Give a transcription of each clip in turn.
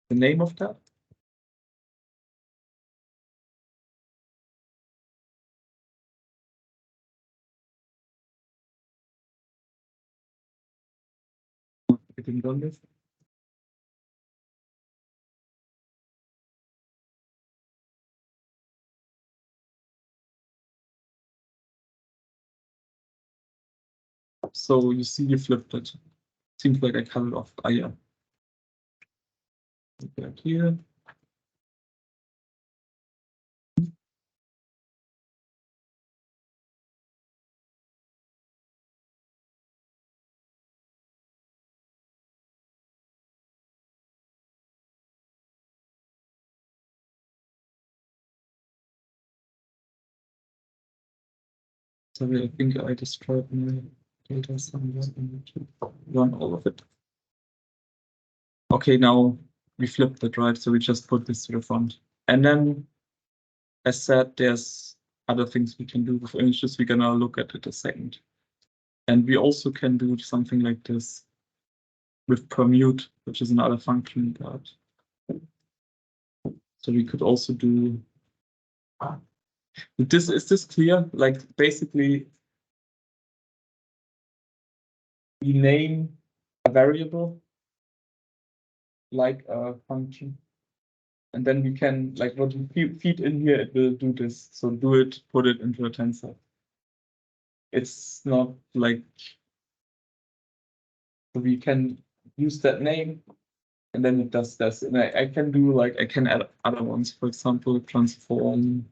the name of that. Getting done this. So you see, you flipped it. Seems like I cut it off. Ah, yeah. Back here. Sorry, I think I destroyed my data somewhere. I need to run all of it. Okay, now we flipped it, right? So we just put this to the front. And then, as said, there's other things we can do with images. We're gonna look at it a second. And we also can do something like this with permute, which is another function. So we could also do this. Is this clear? Like basically, we name a variable like a function, and then we can, like, what you feed in here, it will do this. So do it, put it into a tensor. It's not like, so we can use that name, and then it does this. And I can do, like, I can add other ones, for example, transform.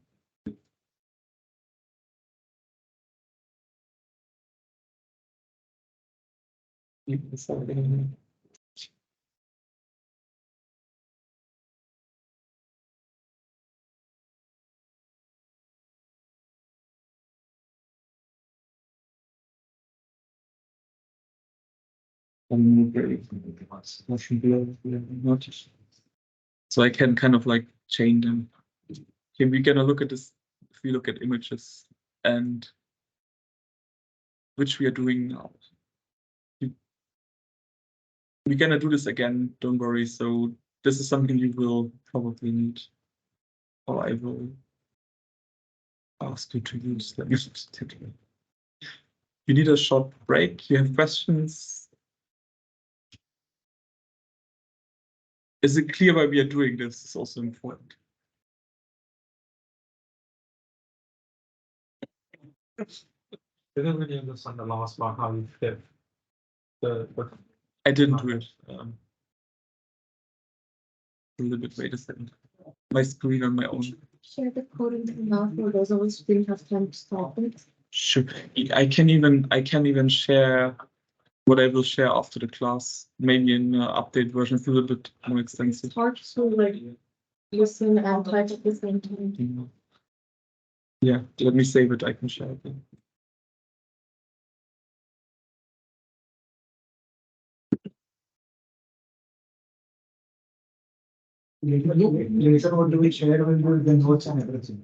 So I can kind of like chain them. Okay, we're gonna look at this if we look at images, and which we are doing now. We're gonna do this again, don't worry. So this is something you will probably need, or I will ask you to use. Let me just take it. You need a short break. You have questions? Is it clear why we are doing this? It's also important. Didn't really understand the last one, how you flip the. I didn't do it. A little bit. Wait a second. My screen on my own. Share the code in the email for those of us who didn't have time to stop it. Sure. I can even share what I will share after the class. Maybe in update version. It's a little bit more extensive. It's hard to like listen and type at the same time. Yeah, let me save it. I can share it. Later, what do we share with the notes and everything?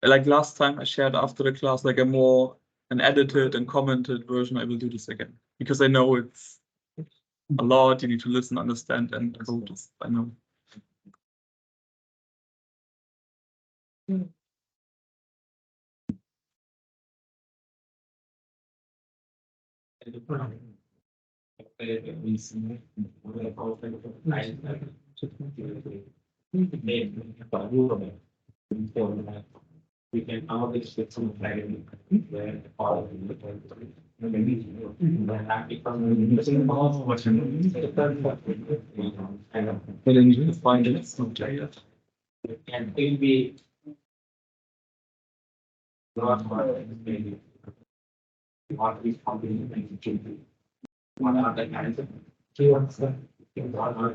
Like last time I shared after the class, like an edited and commented version. I will do this again because I know it's a lot. You need to listen, understand, and code this. I know. We can always get some clarity where all of the But then you find it. It's not there yet. and it will be not maybe what we probably what are the kinds of keywords what are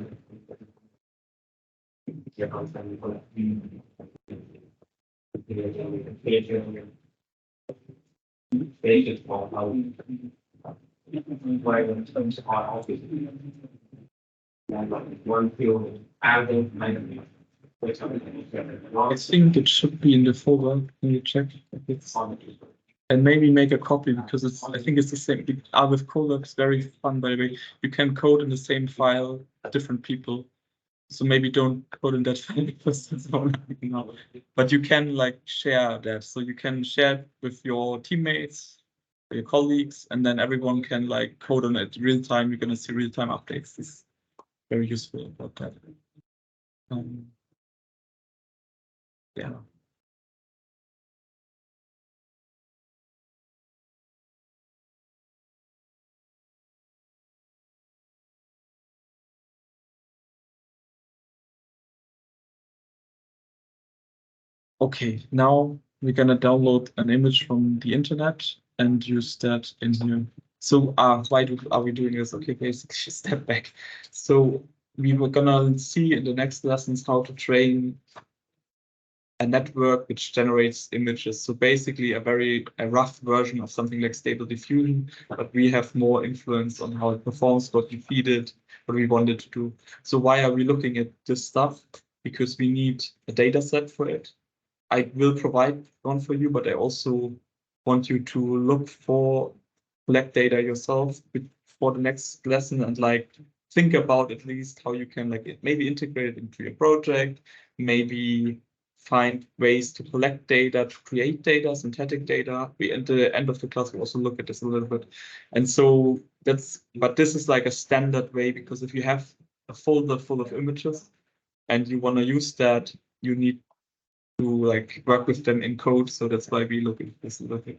one field adding I think it should be in the folder. Can you check if it's and maybe make a copy because it's. I think it's the same. With Colab is very fun, by the way. You can code in the same file different people. So maybe don't code in that file because that's all now. But you can like share that. So you can share it with your teammates, your colleagues, and then everyone can like code on it real time. You're gonna see real time updates. This is very useful about that. Yeah. Okay, now we're gonna download an image from the internet and use that in here. So why are we doing this? Okay, basically step back. So we were gonna see in the next lessons how to train a network which generates images. So basically a rough version of something like Stable Diffusion, but we have more influence on how it performs, what we feed it, what we want it to do. So why are we looking at this stuff? Because we need a data set for it. I will provide one for you, but I also want you to collect data yourself for the next lesson and like think about at least how you can like maybe integrate it into your project, maybe find ways to collect data, to create data, synthetic data. We at the end of the class we also look at this a little bit. And so but this is like a standard way, because if you have a folder full of images and you want to use that, you need to like work with them in code. So that's why we look at this little thing.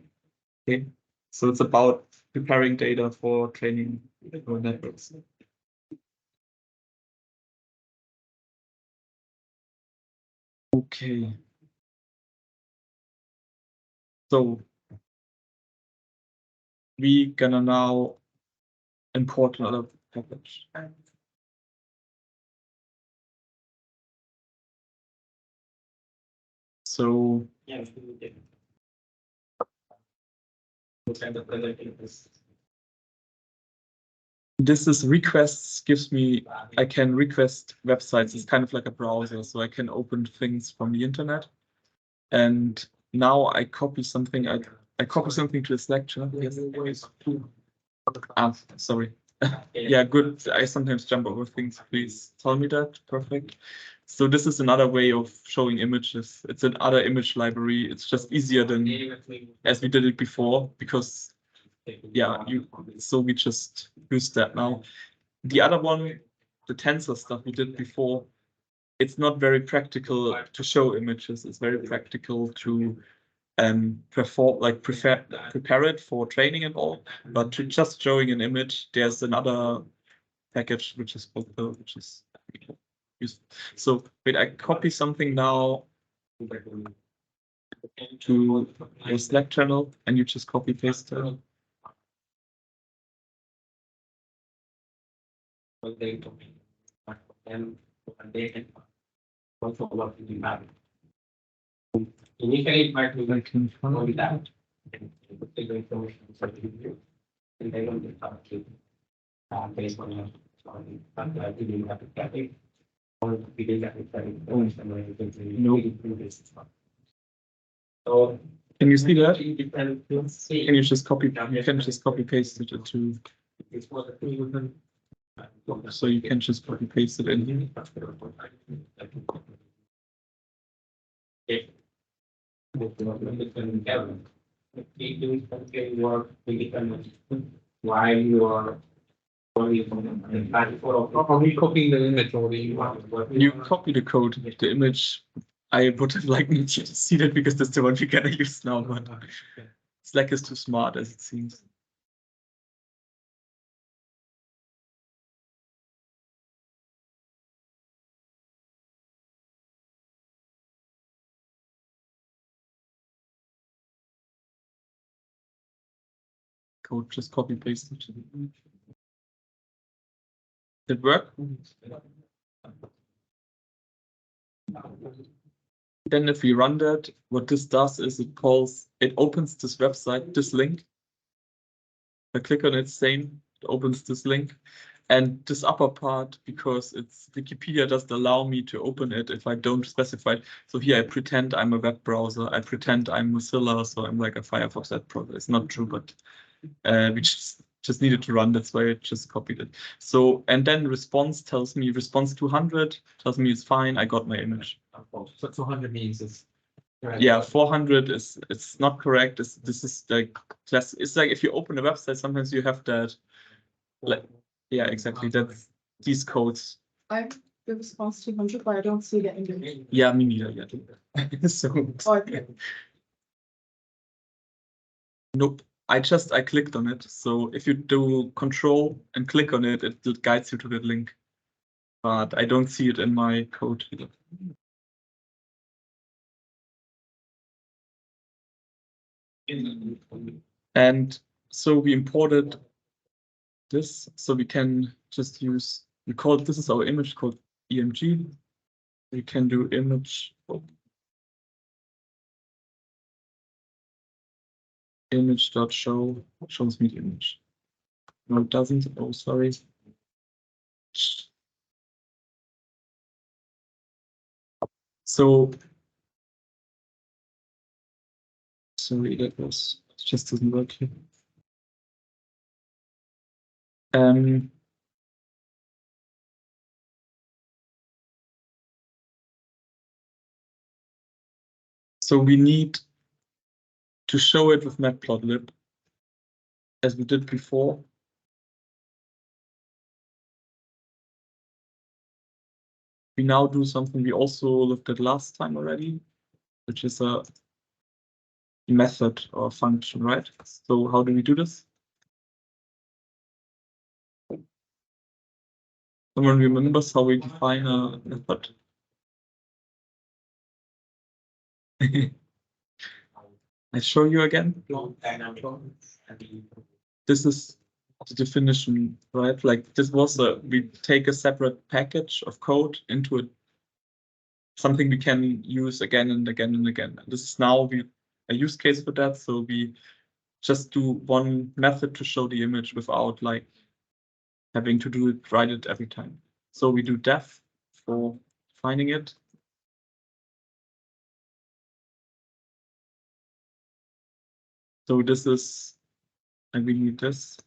Okay. So it's about preparing data for training neural networks. Okay. So we gonna now import another package. So this is requests, gives me, I can request websites. It's kind of like a browser, so I can open things from the internet. And now I copy something. I copy something to this lecture. Yes. Sorry. Yeah, good. I sometimes jump over things. Please tell me that. Perfect. So this is another way of showing images. It's another image library. It's just easier than as we did it before, because yeah, so we just use that now. The other one, the tensor stuff we did before, it's not very practical to show images. It's very practical to prepare it for training and all. But to just showing an image, there's another package which is called which is useful. So wait, I copy something now to your Slack channel, and you just copy paste it. Initially, it might be like can only that. And they don't information and they don't get to based on your but you have to get it. Or we did that so Can you see that? can Can you just copy? You can just copy paste it to. So you can just copy paste it in here. Why you are are we copying the image or You copy the code, the image. I would have liked you to see that because that's the one we're gonna use now, but Slack is too smart as it seems. Code just copy paste it. Did it work? Then if we run that, what this does is it opens this website, this link. I click on it, same, it opens this link. And this upper part, because it's Wikipedia doesn't allow me to open it if I don't specify it. So here I pretend I'm a web browser. I pretend I'm Mozilla, so I'm like a Firefox web browser. It's not true, but we just just needed to run. That's why I just copied it. So, and then response tells me response 200 tells me it's fine. I got my image. So 200 means it's. Yeah, 400 is it's not correct. This is like class. It's like if you open a website, sometimes you have that. Like, yeah, exactly. That's these codes. I have the response 200, but I don't see the image. Yeah, me neither yet. So Okay. nope. I clicked on it. So if you do control and click on it, it guides you to the link. But I don't see it in my code either. And so we imported this, so we can just use, this is our image called EMG. We can do image, image.show, shows me the image. No, it doesn't. Oh, sorry. So, sorry, it just doesn't work here. So we need to show it with Matplotlib, as we did before. We now do something we also looked at last time already, which is a method or function, right? So how do we do this? Someone remembers how we define a method? I show you again. This is the definition, right? Like this was we take a separate package of code into something we can use again and again and again. This is now a use case for that. So we just do one method to show the image without like having to write it every time. So we do def for finding it. So this is, and we need this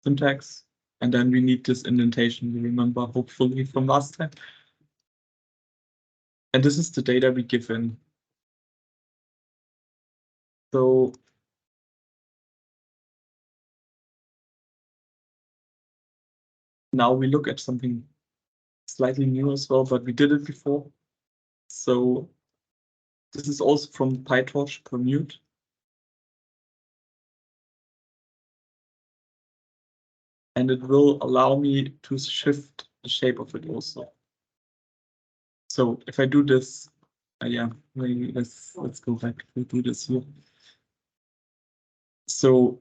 syntax, and then we need this indentation. You remember, hopefully, from last time. And this is the data we give in. So now we look at something slightly new as well, but we did it before. So this is also from PyTorch Permute. And it will allow me to shift the shape of it also. So if I do this, yeah, maybe let's go back to do this here. So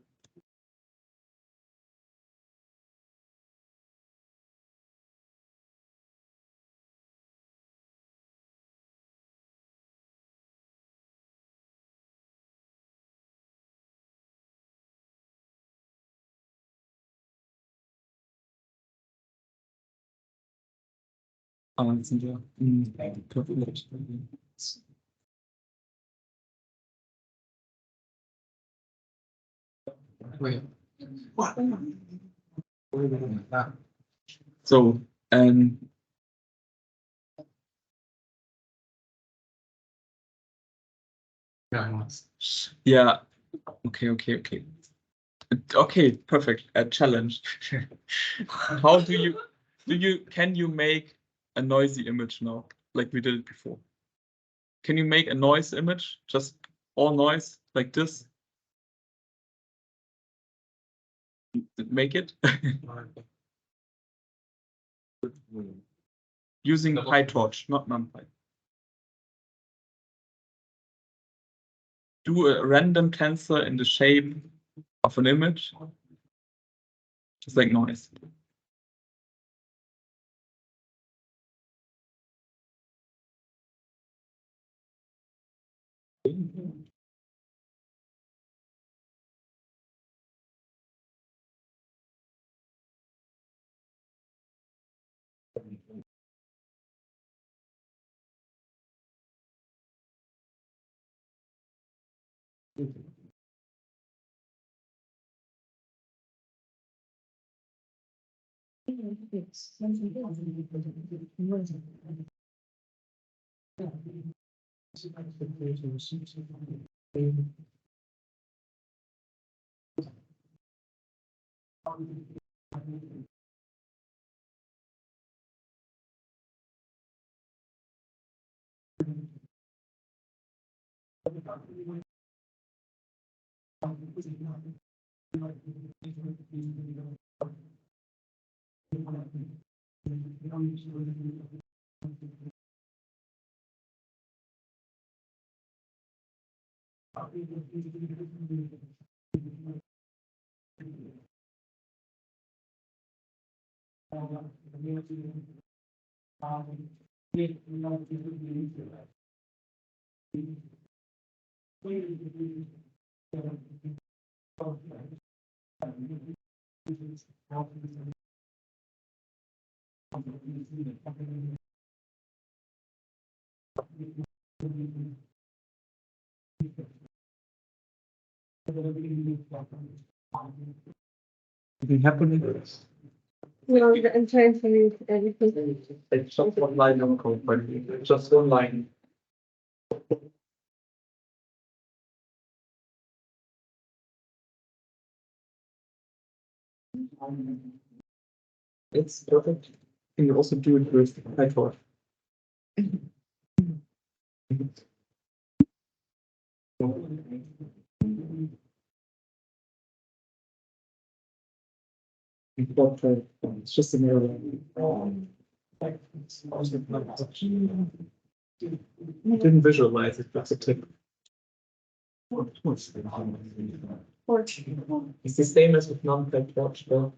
sind ja so yeah, okay. Okay, perfect. A challenge. How can you make a noisy image now, like we did it before? Can you make a noise image, just all noise, like this? Make it using PyTorch, not NumPy. Do a random tensor in the shape of an image, just like noise. Anything happening? No, I'm trying to read everything. It's just one line of code, but it's just one line. It's perfect. Can you also do it with PyTorch? It's just an error. I didn't visualize it, that's a tip. It's the same as with non-PyTorch, though.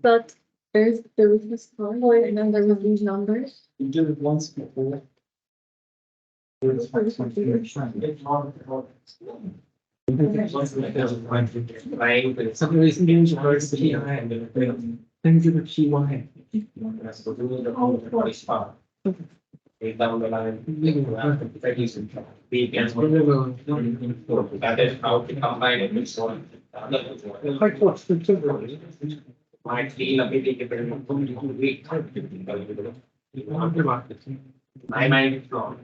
But there was this point and then there was these numbers. You did it once before. Some reason university and things in the PY. Down the line, we can. That is how to combine it with one. Might feel a bit different from the week. My mind is wrong.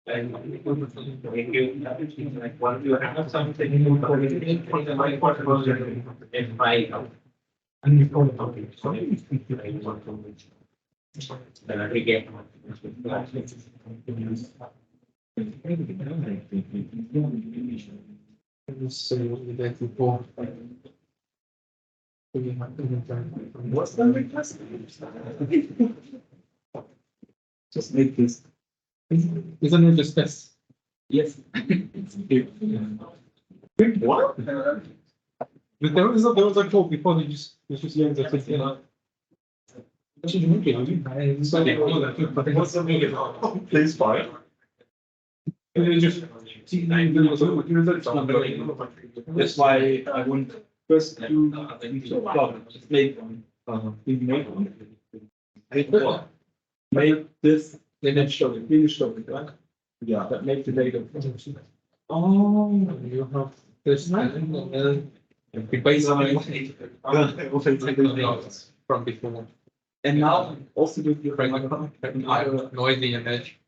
And if you like want to have something in the right part if I and you call it okay. So I want to then I get What's the request? Just make this. Isn't it just this? Yes. What? But there was a code before they just use the thing. What should you make it? What's the meaning? Please fire. Just. That's why I want first do just make make this, then show it, really show it, right? Yeah, that makes the data. Oh, you have this and then from before. And now also with your noisy image.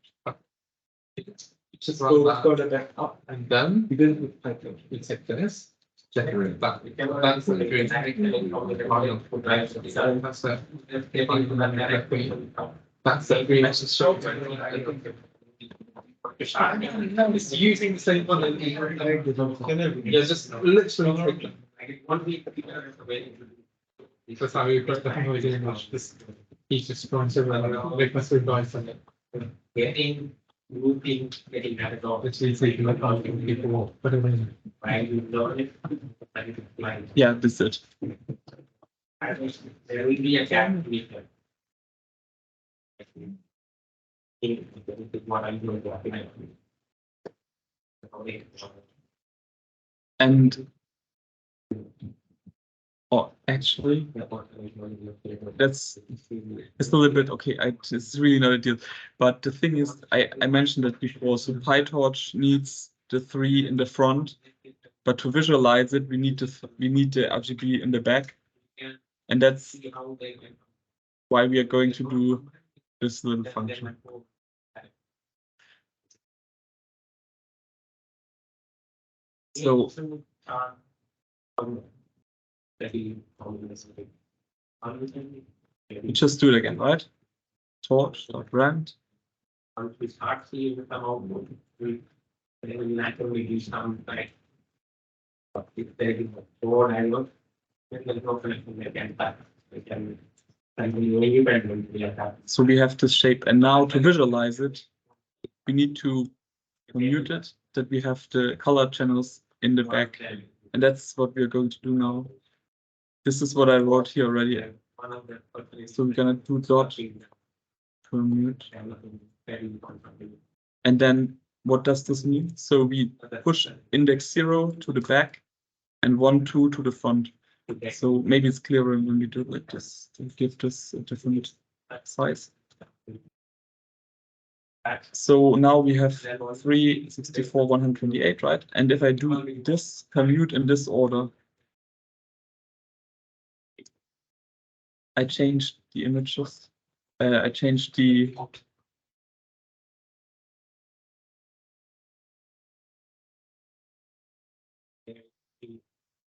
Just go to back up and then begin with Python. It's like this. Generate that. That's the doing. That's the green show. It's using the same one and yeah, just literally one week. That's how we've got the noise image. This he's just going to make us advice on it. Getting looping, getting that off. It's easy to like asking people, but Right, you learn it. Like, yeah, this is it. there will be a gap between them. What I'm doing. And Oh, actually, that's it's a little bit okay. It's really not a deal. But the thing is, I mentioned that before. So PyTorch needs the 3 in the front, but to visualize it, we need the RGB in the back, and that's why we are going to do this little function. So we just do it again, right? Torch.rand. We start seeing some output, we will naturally do some like. But if there is a board I look, then there's no connection, they can tap, they can. So we have this shape, and now to visualize it, we need to mute it, that we have the color channels in the back, and that's what we're going to do now. This is what I wrote here already. So we're gonna do dot to mute. And then what does this mean? So we push index 0 to the back and 1, 2 to the front. So maybe it's clearer when we do it like this to give this a different size. So now we have 3, 64, 128, right? And if I do this commute in this order, I changed the images. I changed the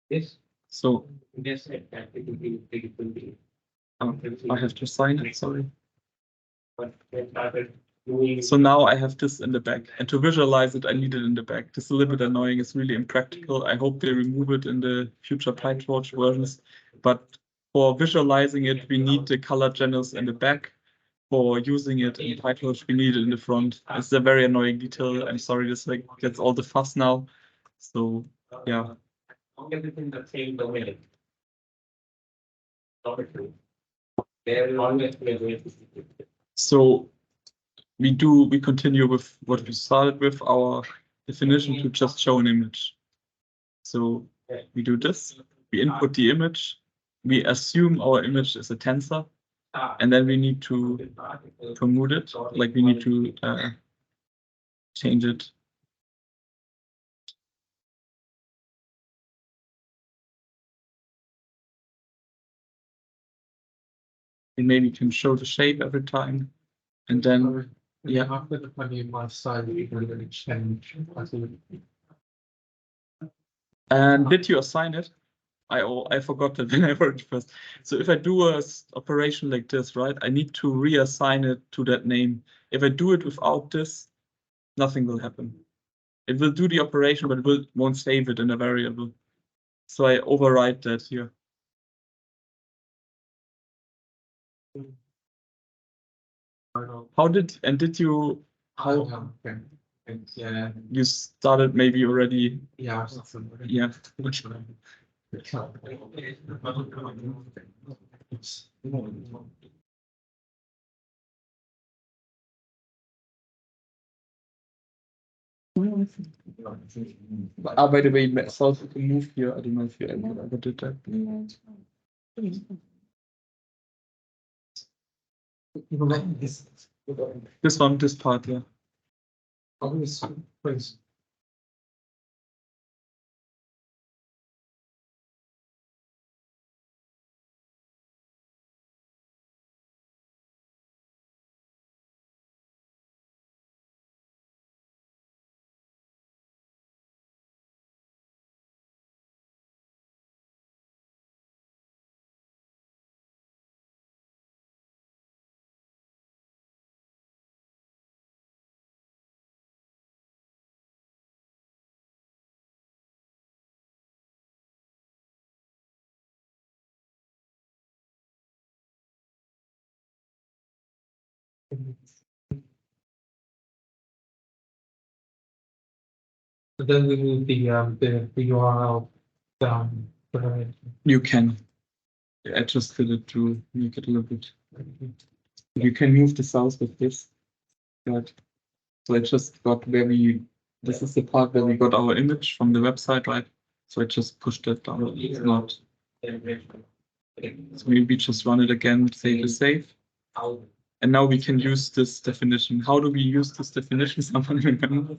Yes. so Yes, that it will be. I have to sign it, sorry. But they started doing. So now I have this in the back, and to visualize it, I need it in the back. This is a little bit annoying. It's really impractical. I hope they remove it in the future PyTorch versions. But for visualizing it, we need the color channels in the back. For using it in PyTorch, we need it in the front. It's a very annoying detail. I'm sorry, this like gets all the fuss now. So yeah. Everything the same domain. There will always be a way. So we continue with what we started with, our definition to just show an image. So we do this, we input the image, we assume our image is a tensor, and then we need to commute it, like we need to change it. And maybe can show the shape every time, and then yeah. After the 21 side, we will change. And did you assign it? I forgot that when I wrote it first. So if I do a operation like this, right, I need to reassign it to that name. If I do it without this, nothing will happen. It will do the operation, but it won't save it in a variable. So I override that here. How did you Yeah. you started maybe already? Yeah. Yeah. By the way, South can move here. I don't know if you ever did that. This one, this part, yeah. Please. So then we move the URL down. You can. I just did it to make it a little bit. You can move the cells with this. Right. So I just got where we. This is the part where we got our image from the website, right? So I just pushed that down. It's not. So maybe just run it again, say the save. And now we can use this definition. How do we use this definition? Someone remember?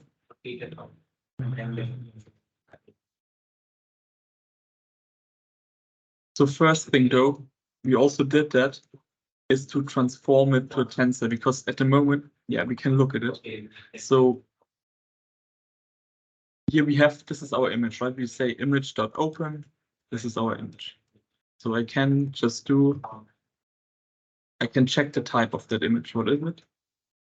So first thing though, we also did that, is to transform it to a tensor, because at the moment, yeah, we can look at it. So here we have, this is our image, right? We say image.open, this is our image. So I can just do, I can check the type of that image. What is it?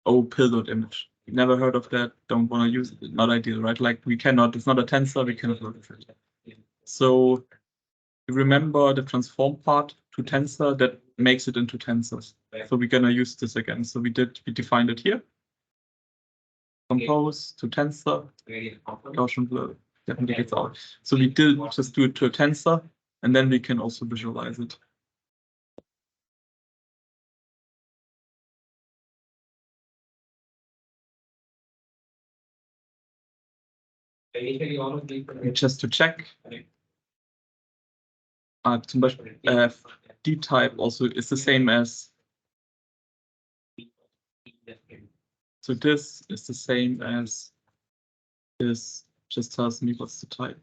Oh, pill.image. Never heard of that, don't want to use it, not ideal, right? Like we cannot, it's not a tensor, we cannot look at it. So you remember the transform part to tensor that makes it into tensors. So we're gonna use this again. So we defined it here. Compose to tensor, Gaussian blur, definitely gets out. So we did just do it to a tensor, and then we can also visualize it. Just to check. Zum Beispiel, D-type also is the same as. So this is the same as this, just tells me what's the type.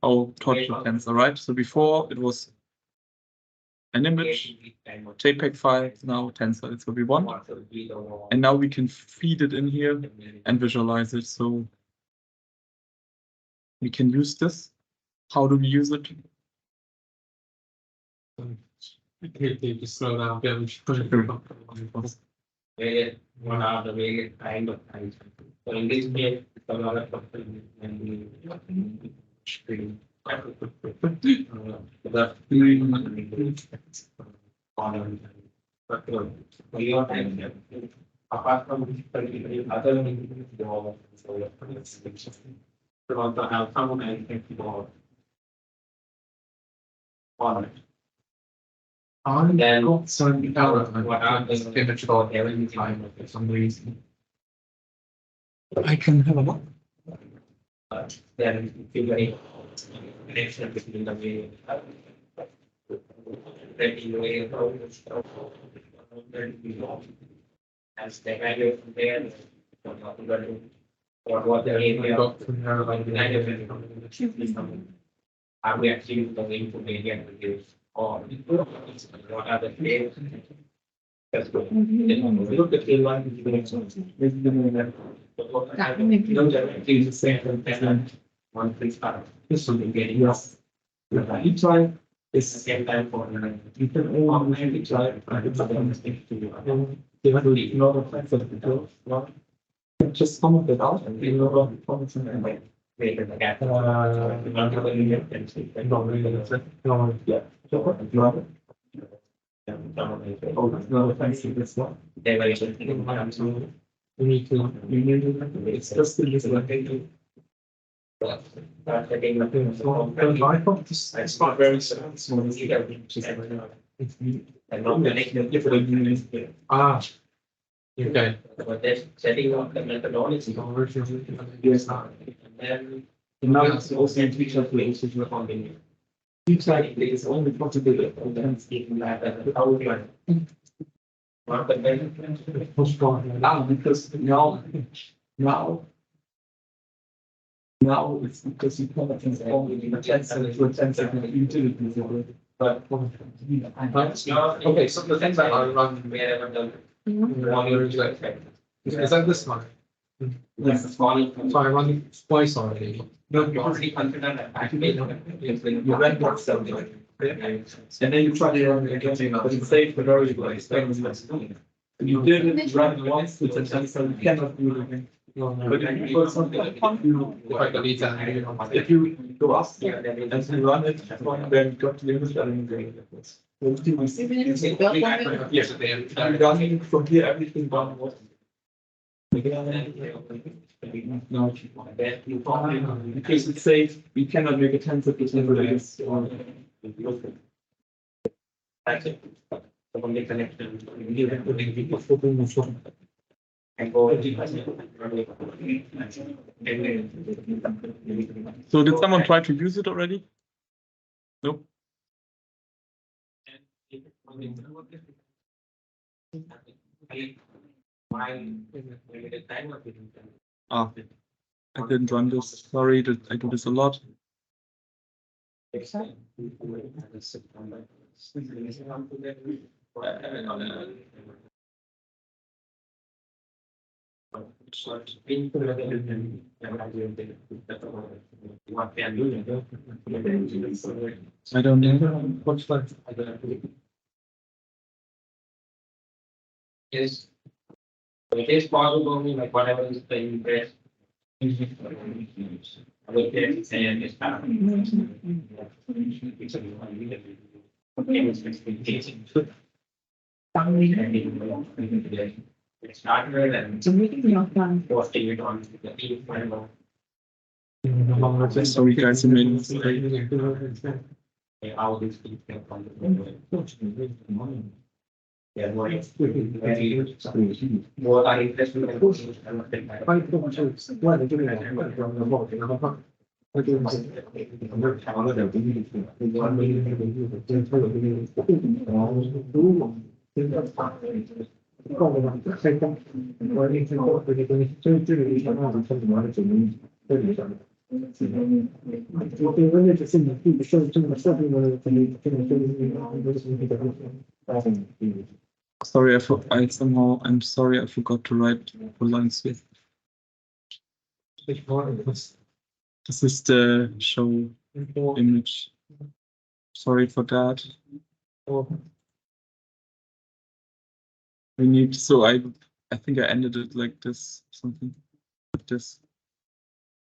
Oh, torture tensor, right? So before it was an image, JPEG file, now tensor, it's what we want. And now we can feed it in here and visualize it. So we can use this. How do we use it? Just slow down a bit and just push it through. One of the various kind of things. So in this case, it's a lot of screen. Apart from other also have some on it. Then what are the image for every time for some reason? I can have a look. Then figure connection between the way as the value from there what the area Got from there, like, are we actually going to media reviews or what are the dates? That's good. Look at the line. Don't the same one please start. This will be getting us. Each time is the same time for you can only try to they want to ignore the fact that just comment it out and ignore the comments and wait. Yeah. No, thanks to this one. You need to, it's just this one. I thought this is not very small. ah, okay. But that's setting up the methodology. Yes. And now it's also in feature places to continue. Each side is only possible of them speaking that how we are. Not the benefit. Now, because now it's because you cannot transform it in a tensor to a tensor utility. But Okay, so the things that I run wherever the is that this one? yes, it's falling. So I run twice already. No, because we consider that actually you rent what's something. And then you try to run it again, but it's safe for variable experiments. You did it run once with a tensor, you cannot do it again. But if you put something If I delete that, if you go up and you run it, then got to the image and yes, at the end. I'm running from here, everything done was. No, because it's safe, we cannot make a tensor between this. That's it. So when they connect them, you have to make people. And go. So did someone try to use it already? Nope. Ah, I didn't run this. Sorry, I do this a lot. I don't know. What's that? Yes. It is possible, like whatever is the interest. I will get it and it's not. It's not really then. So we can not done. Posting it on the team final. Sorry guys, I made a mistake. How these things can come. Yeah, more are interested in. Sorry, I'm sorry, I forgot to write the lines here. This is the show image. Sorry for that. We need, so I think I ended it like this, something like this.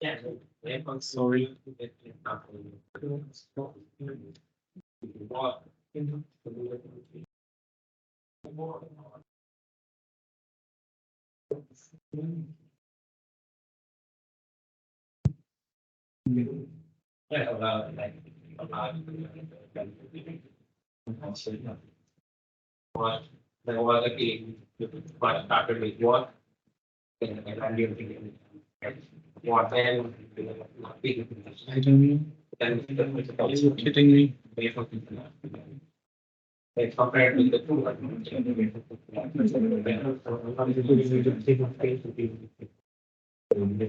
Yeah. Sorry. What there was a game, but started with what? What then? I don't know. Are you kidding me? Like compared with the two.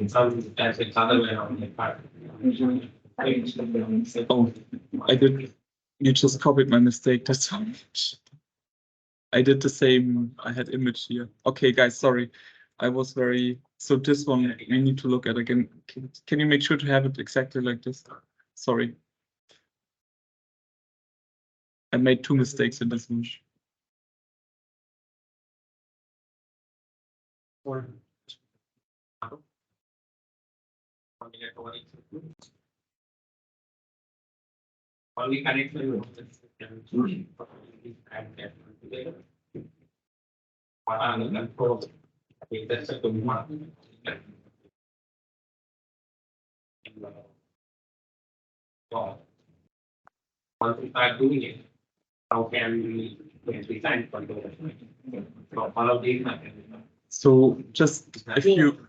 Sometimes it's other way around. Oh, I did. You just copied my mistake. That's all. I did the same. I had image here. Okay, guys, sorry. I was very. So this one we need to look at again. Can you make sure to have it exactly like this? Sorry. I made 2 mistakes in this one. Only connection. Control. That's a good one. Once we start doing it, how can we design control? So all of these. So just if you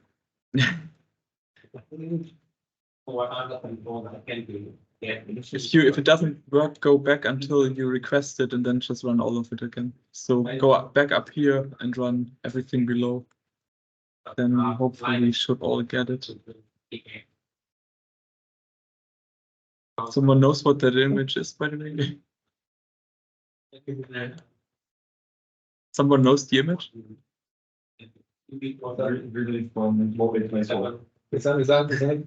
What are the controls that can do? if it doesn't work, go back until you request it and then just run all of it again. So go back up here and run everything below. Then hopefully we should all get it. Someone knows what that image is, by the way. Someone knows the image? Really from mobile platform. Is that?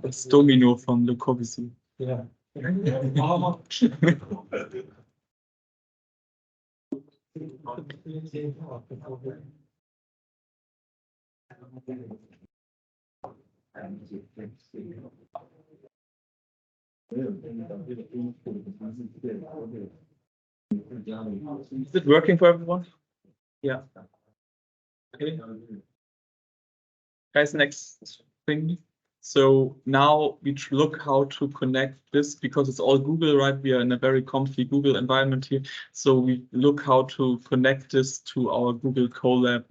It's Domino from Le Corbusier. Yeah. Is it working for everyone? Yeah. Okay. Guys, next thing. So now we look how to connect this because it's all Google, right? We are in a very comfy Google environment here. So we look how to connect this to our Google Colab,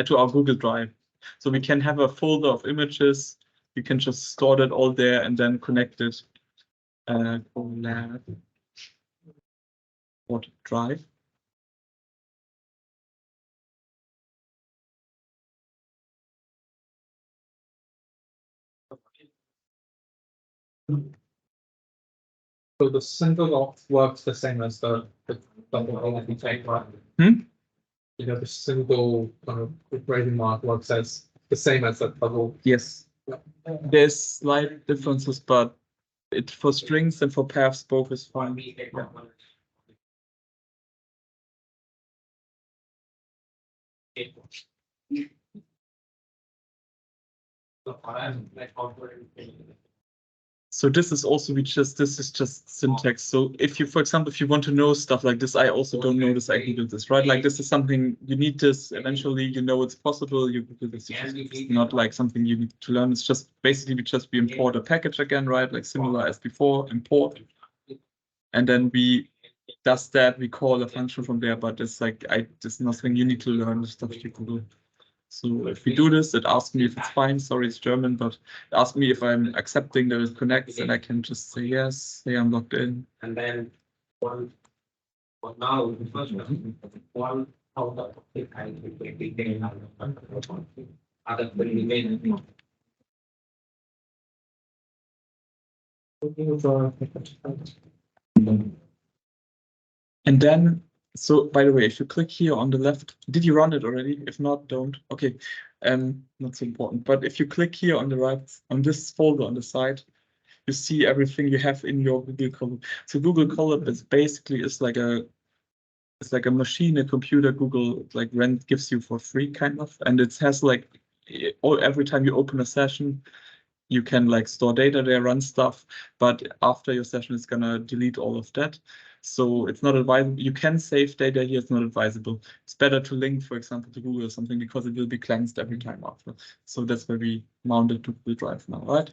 to our Google Drive. So we can have a folder of images. You can just store that all there and then connect it. Colab. What drive? So the single doc works the same as the double element take, right? Hmm? You know, the single kind of grading mark works as the same as the double. Yes. There's slight differences, but it for strings and for paths both is fine. Yeah. So this is also this is just syntax. So if you, for example, if you want to know stuff like this, I also don't know this, I Google this, right? Like this is something you need this eventually, you know it's possible, you Google this. It's not like something you need to learn. It's just basically we import a package again, right? Like similar as before, import. And then we does that, we call a function from there, but it's like there's nothing you need to learn, the stuff you Google. So if we do this, it asks me if it's fine. Sorry, it's German, but it asks me if I'm accepting that it connects, and I can just say yes. Say I'm logged in. And then one now the first one out of the kind of other remain. And then, so by the way, if you click here on the left, did you run it already? If not, don't. Okay, not so important. But if you click here on the right, on this folder on the side, you see everything you have in your Google Colab. So Google Colab is basically like a machine, a computer Google like gives you for free kind of, and it has like every time you open a session, you can like store data there, run stuff, but after your session, it's gonna delete all of that. So it's not advisable. You can save data here, it's not advisable. It's better to link, for example, to Google or something because it will be cleansed every time after. So that's where we mount it to Google Drive now, right?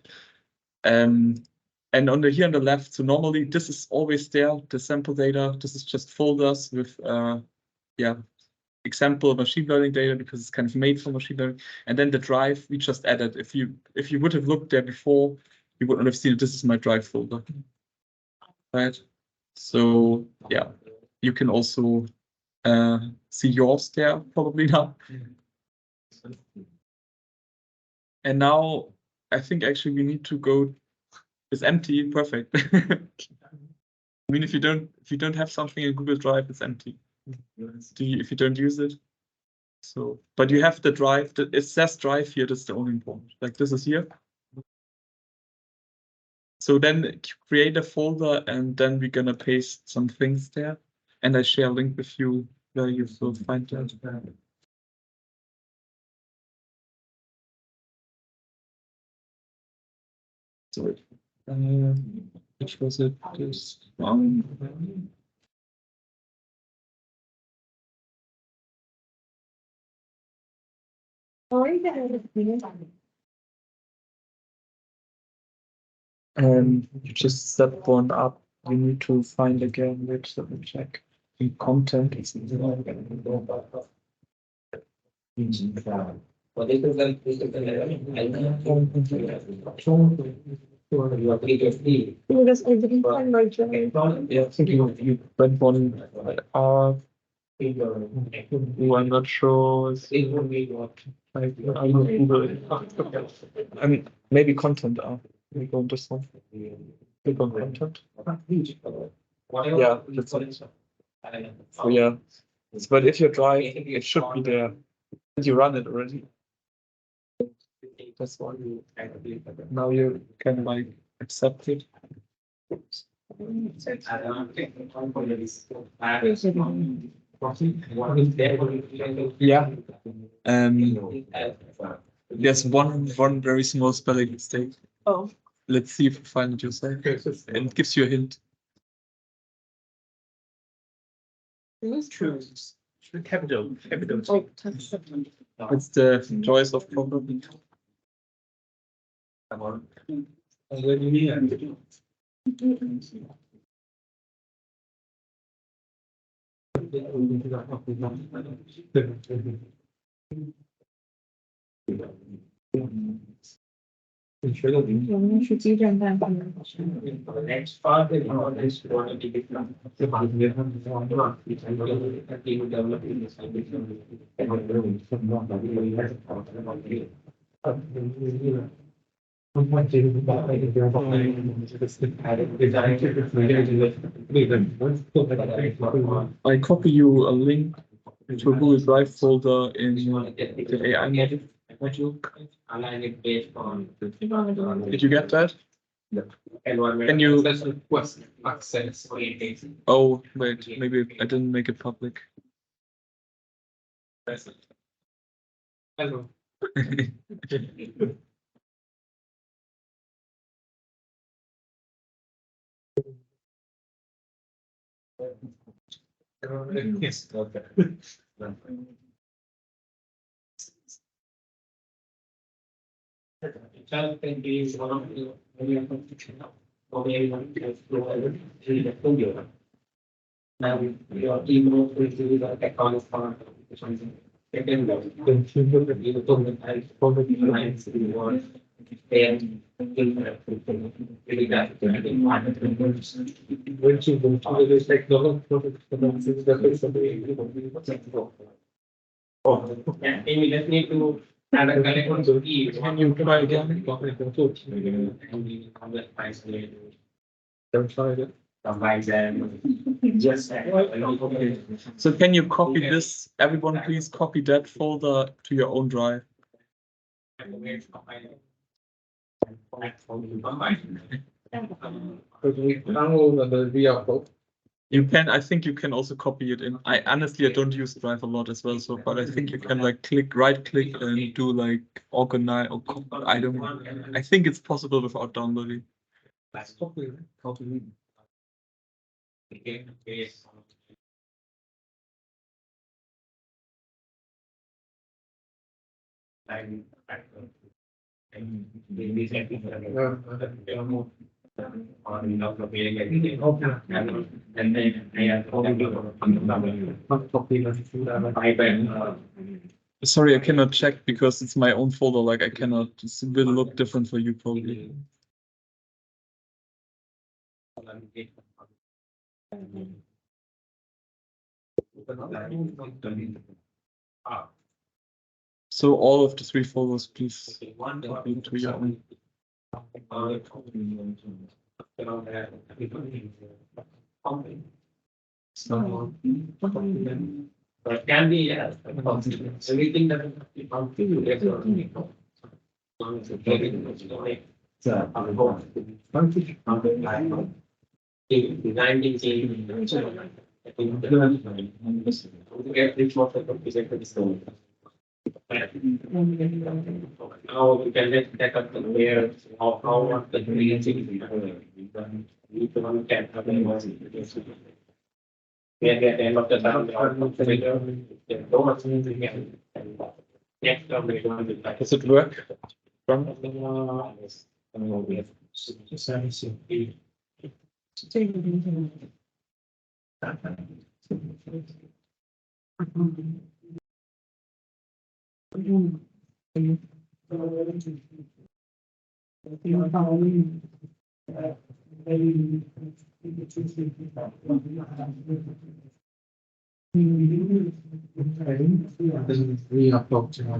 And here on the left, so normally this is always there, the sample data. This is just folders with example machine learning data because it's kind of made for machine learning. And then the drive we just added. If you would have looked there before, you would not have seen it. This is my drive folder. Right. So yeah, you can also see yours there probably now. And now I think actually we need to go. It's empty. Perfect. I mean, if you don't have something in Google Drive, it's empty. If you don't use it. So, but you have the drive. It says drive here. That's the only important. Like this is here. So then create a folder, and then we're gonna paste some things there, and I share a link with you where you will find that. Sorry. Which was it? This one. You just step one up. You need to find again which let me check. In content is Well, this is Because I didn't find my journal. yeah, I think you went one I'm not sure. Like, I will Google it. Maybe content we go on this one. Click on content. Yeah, that's it. So yeah. But if you drive, it should be there. Did you run it already? That's why now you can like accept it. Yeah. There's one very small spelling mistake. Oh. Let's see if you find it yourself. And it gives you a hint. True. Capital. Oh, It's the choice of problem. About去基站办公。 the next part is going to be from the I copy you a link to a Google Drive folder in the AI module. align it based on Did you get that? environment. Can you? Let's request access. orientation. Oh, wait, maybe I didn't make it public. Hello. Yes. Okay. Child can be one of the very important or anyone can provide the studio. Now, your team will do the account for something. Second level, you told me I probably lines in the world. And really that. When you go to the technology, Oh, yeah, maybe let's need to add a connect on the key. Can you try again? Don't try it. Combine them. Just. Okay. So can you copy this? Everyone, please copy that folder to your own drive. download the VR code. You can, I think you can also copy it in. I honestly, I don't use Drive a lot as well, so, but I think you can like right click and do like organize or I don't know. I think it's possible without downloading. Let's copy. And then I have Sorry, I cannot check because it's my own folder. Like I cannot. It will look different for you probably. So all of the 3 folders, please. To your own. But can be everything that is now we can let that up where how the creativity we can have at the end of the term, next term we're going to. Does it work? Re-upload to my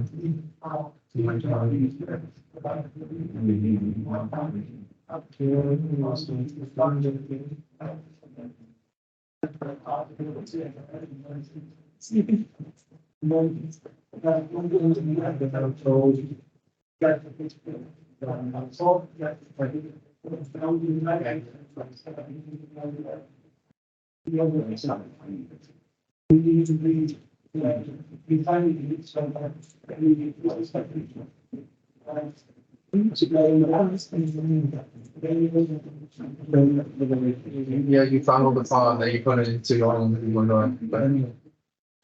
Yeah, you download the file and then you put it into your own Google Drive, and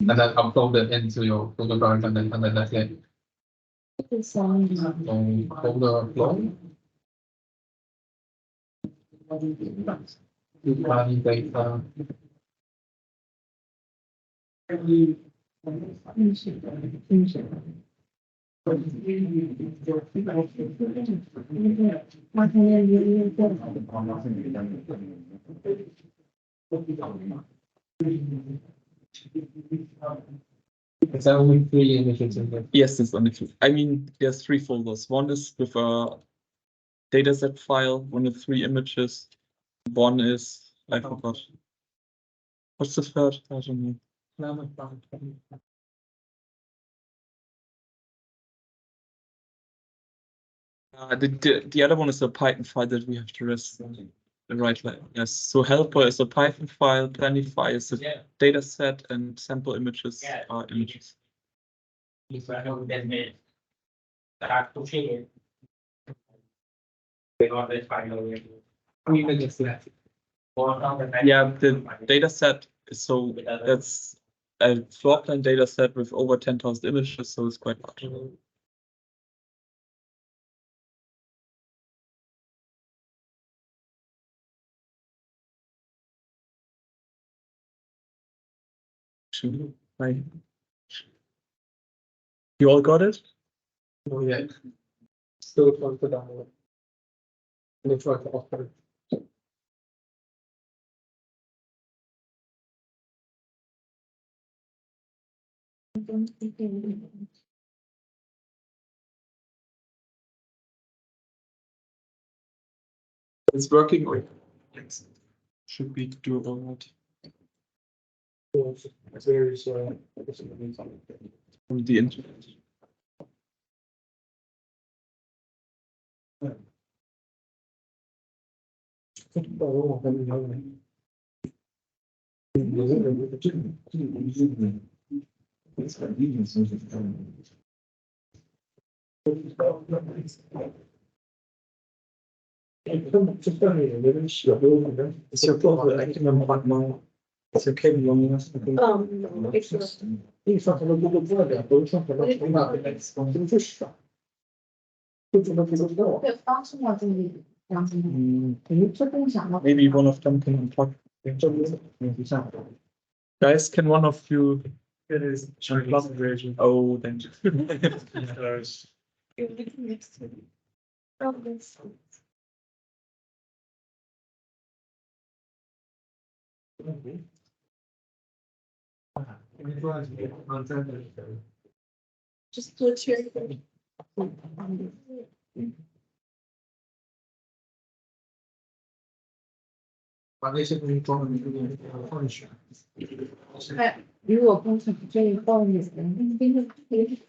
then upload it into your Google Drive and then that's it. So folder upload. Body data. Is that only 3 images in there? Yes, there's only two. I mean, there's 3 folders. One is with a dataset file, one with 3 images. One is, I forgot. What's the third? I don't know. The other one is a Python file that we have to write. Yes. So helper is a Python file, Planify is a data set, and sample images are images. If I have 10 minutes. Start pushing it. They always find a way. Images left. Yeah, the data set is so that's a floor plan data set with over 10,000 images, so it's quite large. Right. You all got it? Oh, yeah. Still trying to download. Let me try to offer it. It's working. It should be doable. Right? There is From the internet. It's your problem. I can unplug my. It's okay long enough. It's Maybe one of them can unplug. Guys, can one of you unplug version? Oh, then. Just put your.哎，如果工程这一方面的，那个可以。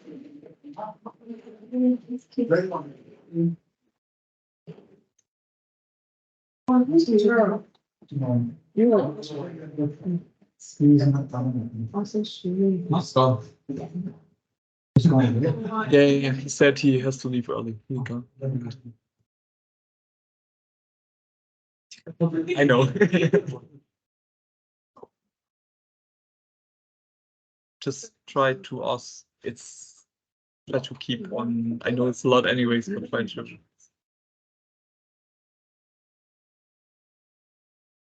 如果Must go. Yeah. He said he has to leave early. He can't. I know. Just try to ask. Try to keep on. I know it's a lot anyways, but try to.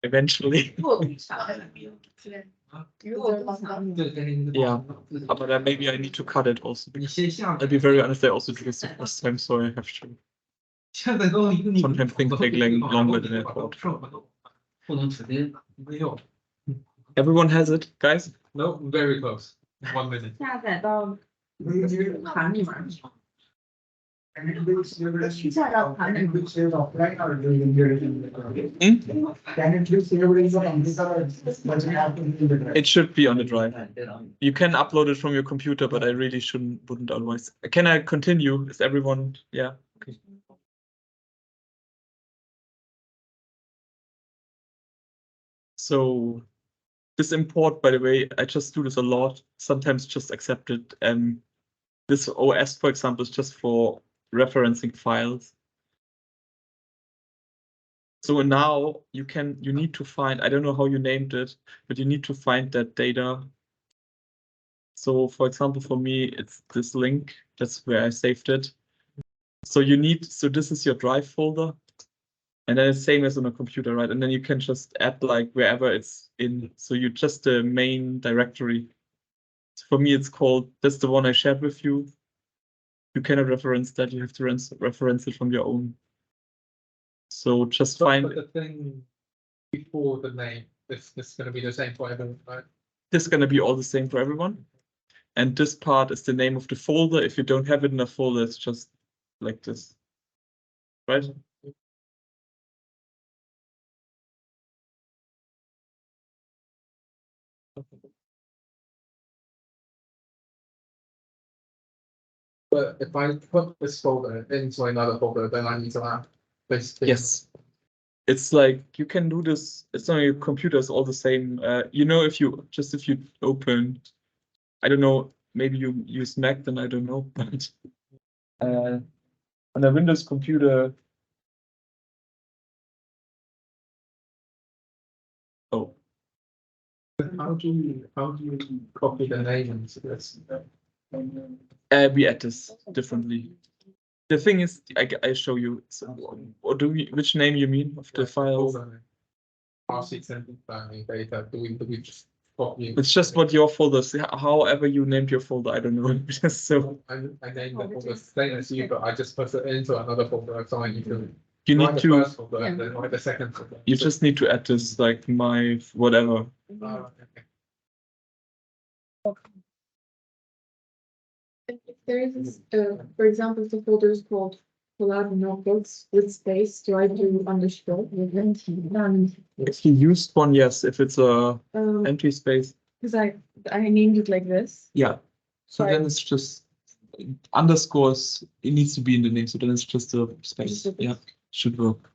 Eventually. Yeah, but then maybe I need to cut it also. I'll be very honest, I also do this the first time, so I have to. Sometimes things take longer than I thought. Everyone has it, guys? No, very close. 1 minute. 下载到盘里面。下到盘里面。 It should be on the drive. You can upload it from your computer, but I really wouldn't otherwise. Can I continue? Is everyone? Yeah. Okay. So this import, by the way, I just do this a lot. Sometimes just accept it. This OS, for example, is just for referencing files. So now you need to find, I don't know how you named it, but you need to find that data. So for example, for me, it's this link. That's where I saved it. So this is your drive folder. And then it's same as on a computer, right? And then you can just add like wherever it's in. So you just the main directory. So for me, it's called, that's the one I shared with you. You cannot reference that, you have to reference it from your own. So just find, But the thing before the name, this is gonna be the same for everyone, right? this is gonna be all the same for everyone. And this part is the name of the folder. If you don't have it in a folder, it's just like this, right? But if I put this folder into another folder, then I need to have this thing. Yes. It's like you can do this. It's on your computers all the same. You know, if you open, I don't know, maybe you use Mac, then I don't know, but on a Windows computer. Oh, How do you copy the name into this? we add this differently. The thing is, I show you. So, what do we? Which name you mean of the files? RC family data. Do we just copy? It's just what your folders. However you named your folder, I don't know. So I named the folder same as you, but I just put it into another folder. So I need to you write need the to. first folder and then write the second folder. You just need to add this, like my whatever. Oh, okay. If there is, for example, if the folder is called Collab Notebooks with space, do I do underscore? If you used one, yes. If it's a Because empty space, I named it like this. yeah. So Right. then it's just underscores. It needs to be in the name. So then it's just a space. Yeah, should work.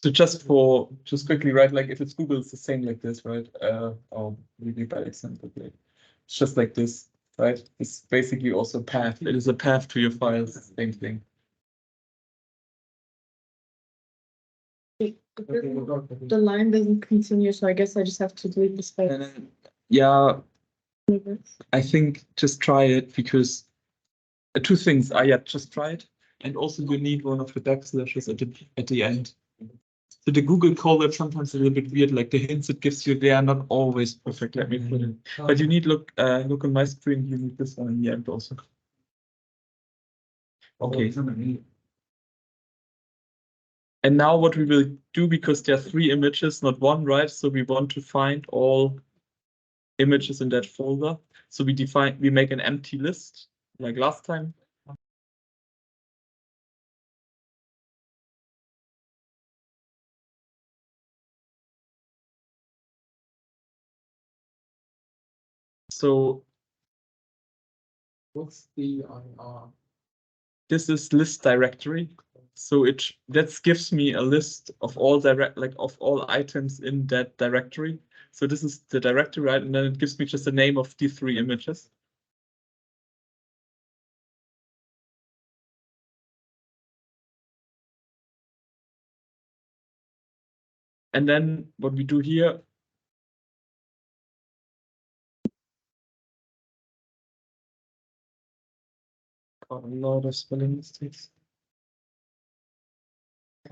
So just quickly, right? Like if it's Google, it's the same like this, right? Or maybe by example, like, it's just like this, right? It's basically also a path. It is a path to your files. Same thing. The line doesn't continue, so I guess I just have to delete the space. And then, yeah, I think just try it because two things. Yeah, just try it, and also you need one of the backslashes at the end. So the Google Colab sometimes a little bit weird, like the hints it gives you, they are not always perfect. Let me put it. But you need look on my screen, you need this one in the end also. Okay. And now what we will do, because there are 3 images, not one, right? So we want to find all images in that folder. So we make an empty list like last time. So What's the this is list directory. So that gives me a list of all of all items in that directory. So this is the directory, right? And then it gives me just the name of these 3 images. And then what we do here, got a lot of spelling mistakes.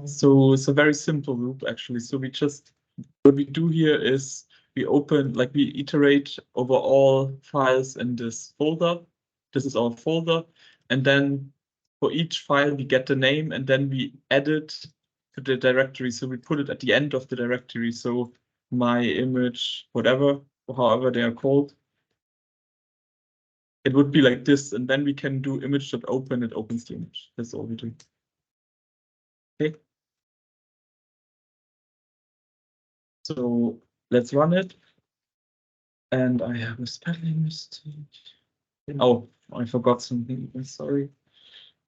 So it's a very simple loop actually. So what we do here is we iterate over all files in this folder. This is our folder. And then for each file, we get the name and then we add it to the directory. So we put it at the end of the directory. So my image, whatever, or however they are called. It would be like this, and then we can do image.open, it opens the image. That's all we do. Okay. So let's run it. And I have a spelling mistake. Oh, I forgot something. I'm sorry.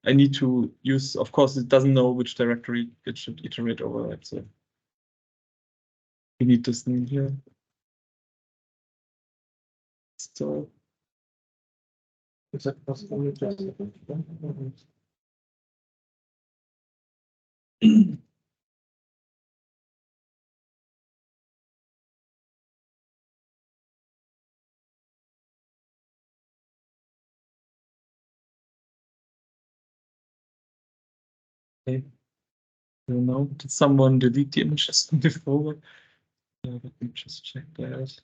I need to use, of course, it doesn't know which directory it should iterate over, right? So we need this thing here. So is it possible to Okay. I don't know. Did someone delete the images from the folder? Let me just check that.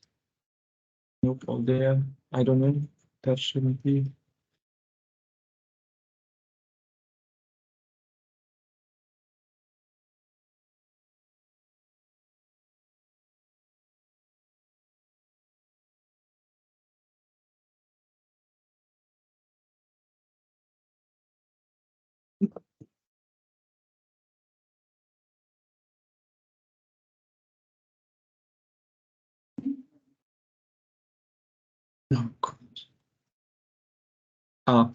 Nope, all there. I don't know. That shouldn't be. No, God. Ah,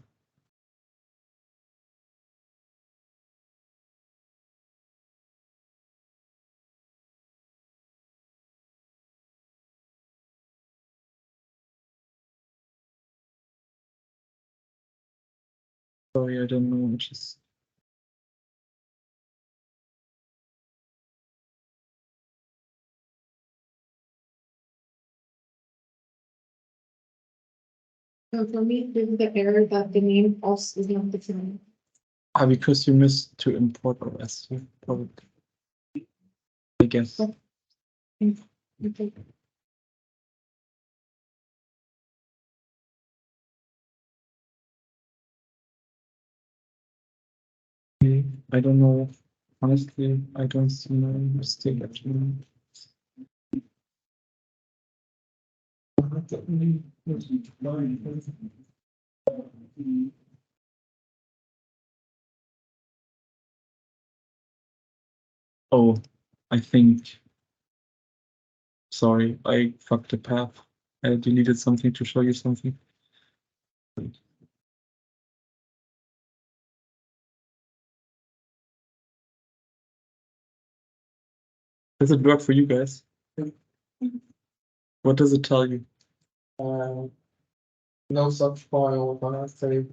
sorry, I don't know which is. So for me, this is the error that the name also is not defined. Ah, because you missed to import OS, probably. I guess. Okay. I don't know. Honestly, I don't see no mistake actually. Oh, I think. Sorry, I fucked the path. I deleted something to show you something. Does it work for you guys? What does it tell you? No such file, when I say,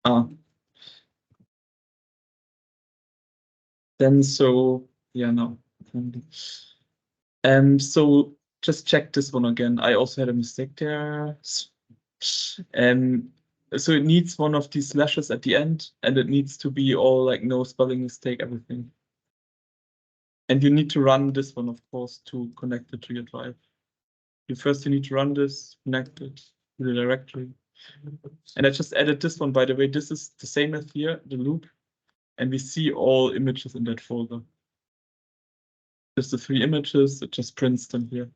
Ah. Then so yeah, no. So just check this one again. I also had a mistake there. So it needs one of these slashes at the end, and it needs to be all like no spelling mistake, everything. And you need to run this one, of course, to connect it to your drive. First, you need to run this, connect it to the directory. And I just added this one, by the way. This is the same as here, the loop. And we see all images in that folder. Just the 3 images, it just prints them here.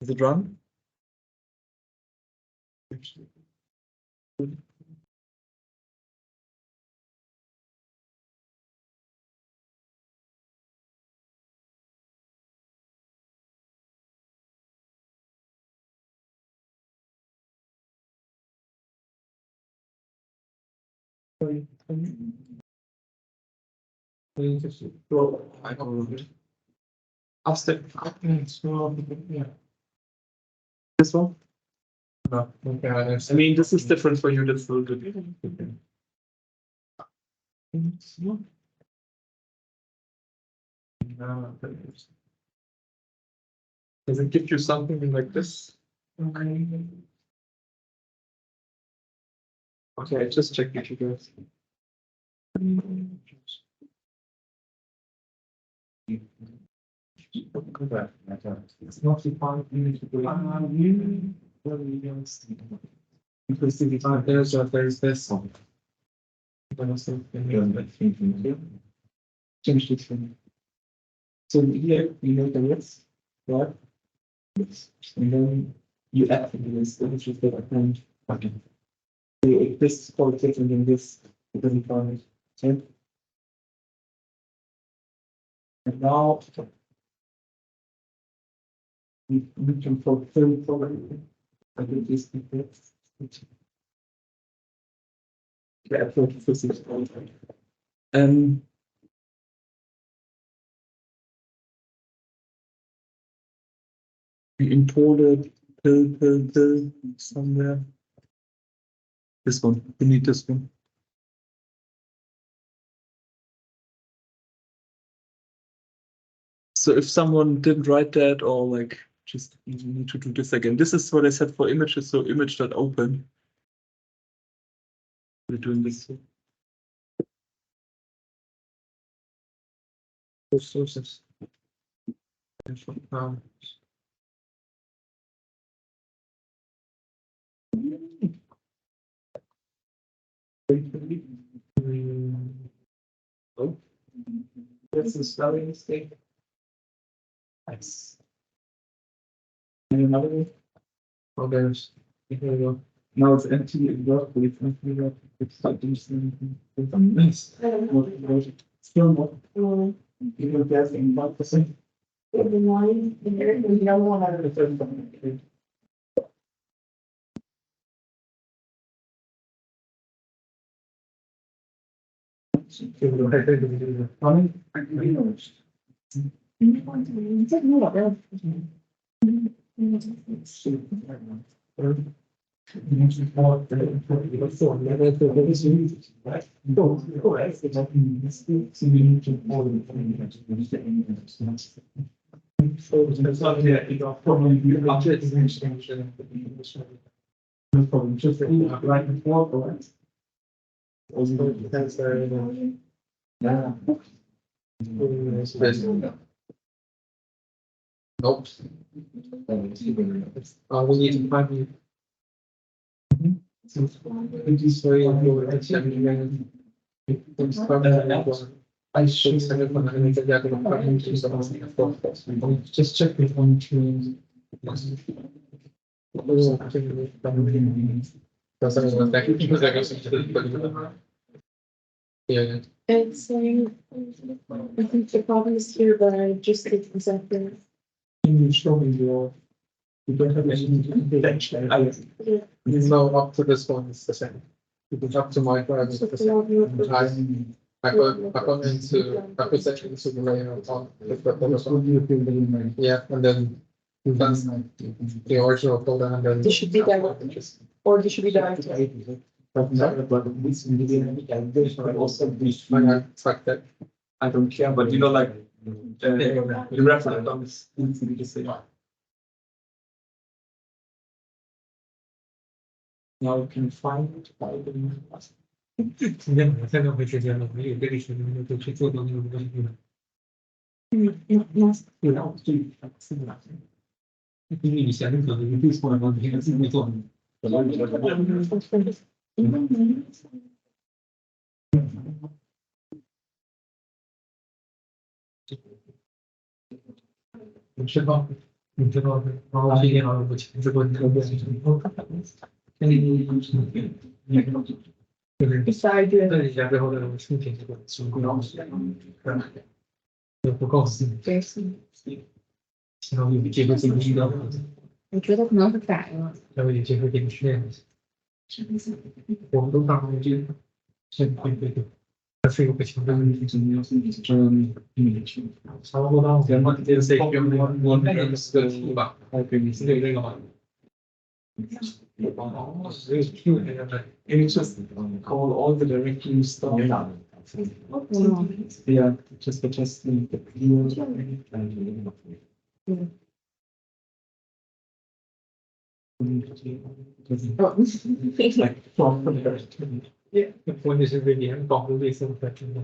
Is it run? This one? No. okay, I mean, this is different for you. That's still good. Does it give you something like this? Okay, I just checked it, you guys. It's not defined, you need to go. Because if it's not there's this one. Change this one. So here you make a list, right? And then you add to the list, which is the append button. So if this is called different than this, it doesn't count it. Okay? And now we can fulfill program. I think this is this. Yeah, 46. We imported pill somewhere. This one. We need this one. So if someone didn't write that or like just you need to do this again. This is what I said for images, so image.open. We're doing this. Sources. Oh, that's a spelling mistake. Nice. And another one? Oh, there's, here we go. Now it's empty in work, but it's empty work. It's not interesting. Nice. Still not. You can guess in 1%. Every morning, and there, we don't want to. No problem, just right before, but. Also, that's very. Yeah. This. Nope. We need to find you. It is very important. I should send it from the Just check it on trains. Yeah. It's saying, I think the problem is here, but I just did exactly. Can you show me your? You don't have any. No, up to this one is the same. Up to my drive is the same. I put into the layout on yeah, and then that's the original folder and then. This should be directed, or this should be directed. But this can also be. It's like that. I don't care, but you know, like the reference needs to be the same. Now you can find it by the. 今天晚上再浪费时间了，没有这个时间就去做到那个东西了。对，然后最是哪？因为以前的可能你对错了，你现在自己做。你知道，然后今天晚上我强制过你特别就是那你家背后的出品这个情况，也不告诉你，然后有机会给你遇到，我觉得可能是改了。然后有机会给你训练一下。我们都当过这个，对，它是有个强制的问题。差不多到我们这些我那个是个题吧，对这个吧。哦，只有 Q 那个。And it's just call all the directory stuff. Yeah, just adjusting the field. Like from the directory. 关键是为连保护卫生才真的。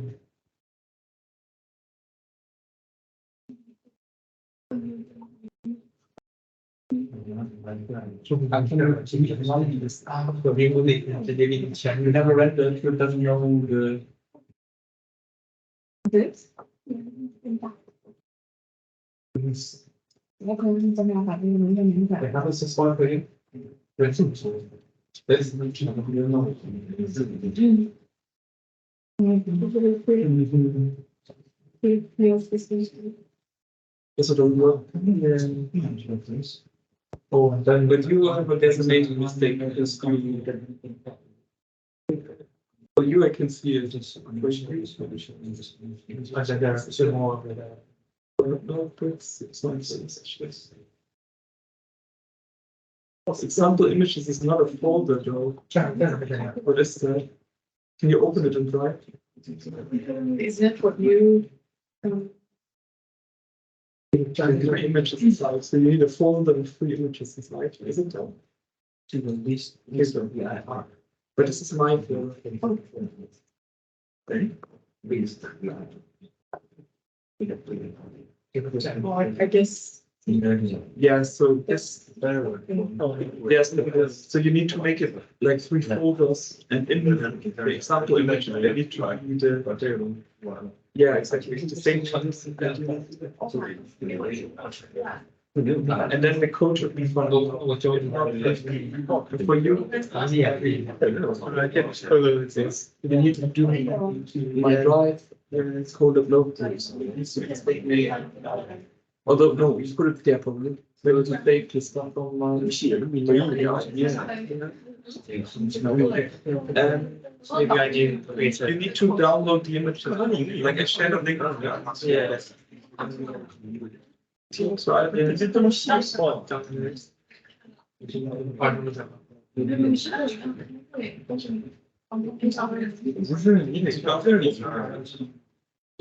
可评估的直接给你钱 You never read the, it doesn't know the. This? 我可能是怎么样把这个能力明白。 How does this work for you? This is Is it a work? Oh, and then with you, but there's a major mistake. I just for you, I can see it. Just I said there is more of it. no, it's not this. Example images is not a folder though. What is that? Can you open it and drive? Is that what you three images inside, so you need a folder with 3 images inside, isn't it? To the least, But this is my folder. I guess. Yeah, so this, yes, so you need to make it like 3 folders, and in the example image, they need to be the, yeah, exactly, the same chunks. And then the code should be for you. You need to do my drive, it's called upload. Although, no, you put it there probably. Maybe to take the stuff on my machine. Maybe I need. You need to download the image, like a shadow link. Yeah. So I did the machine spot.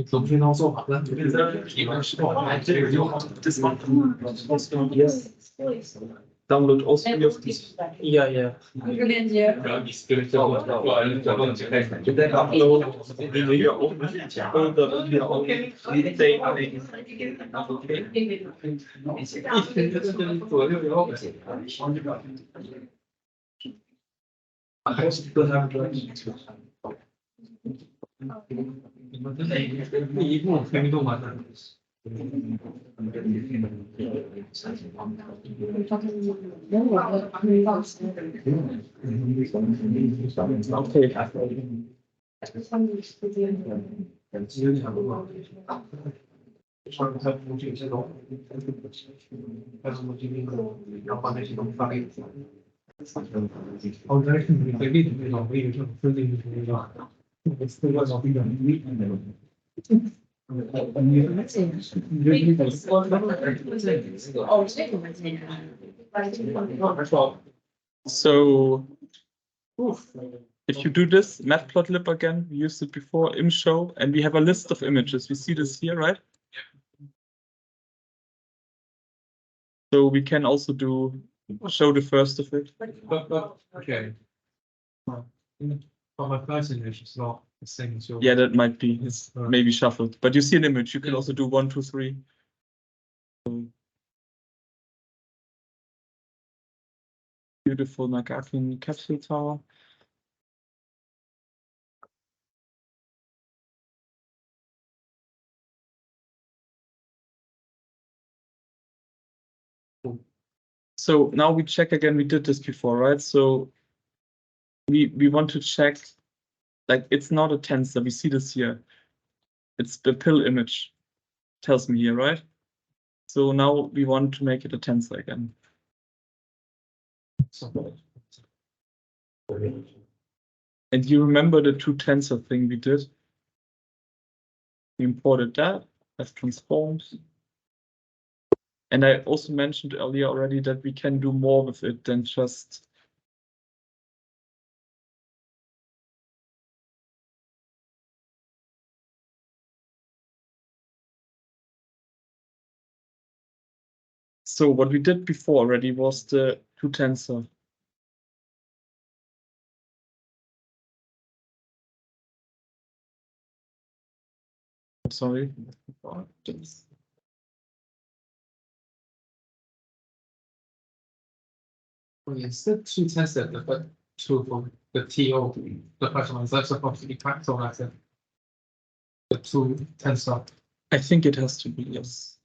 总之能做好了。 This one. Yes. Download all 3 of these. Yeah, yeah. And then upload in your own folder, your own data. Most people have directions. 一步推动嘛。 So if you do this matplotlib again, we used it before, imshow, and we have a list of images. We see this here, right? So we can also show the first of it. But okay. For my first image, it's not the same as your. Yeah, that might be. It's maybe shuffled, but you see an image. You can also do 1, 2, 3. Beautiful Nagakin capsule tower. So now we check again. We did this before, right? So we want to check, like, it's not a tensor. We see this here. It's the pill image. Tells me here, right? So now we want to make it a tensor again. And you remember the 2 tensor thing we did? We imported that as transforms. And I also mentioned earlier already that we can do more with it than just so what we did before already was the 2 tensor. Sorry. It's the 2 tensor, but 2 from the TO, the first one is also supposed to be factorized. The 2 tensor. I think it has to be, yes.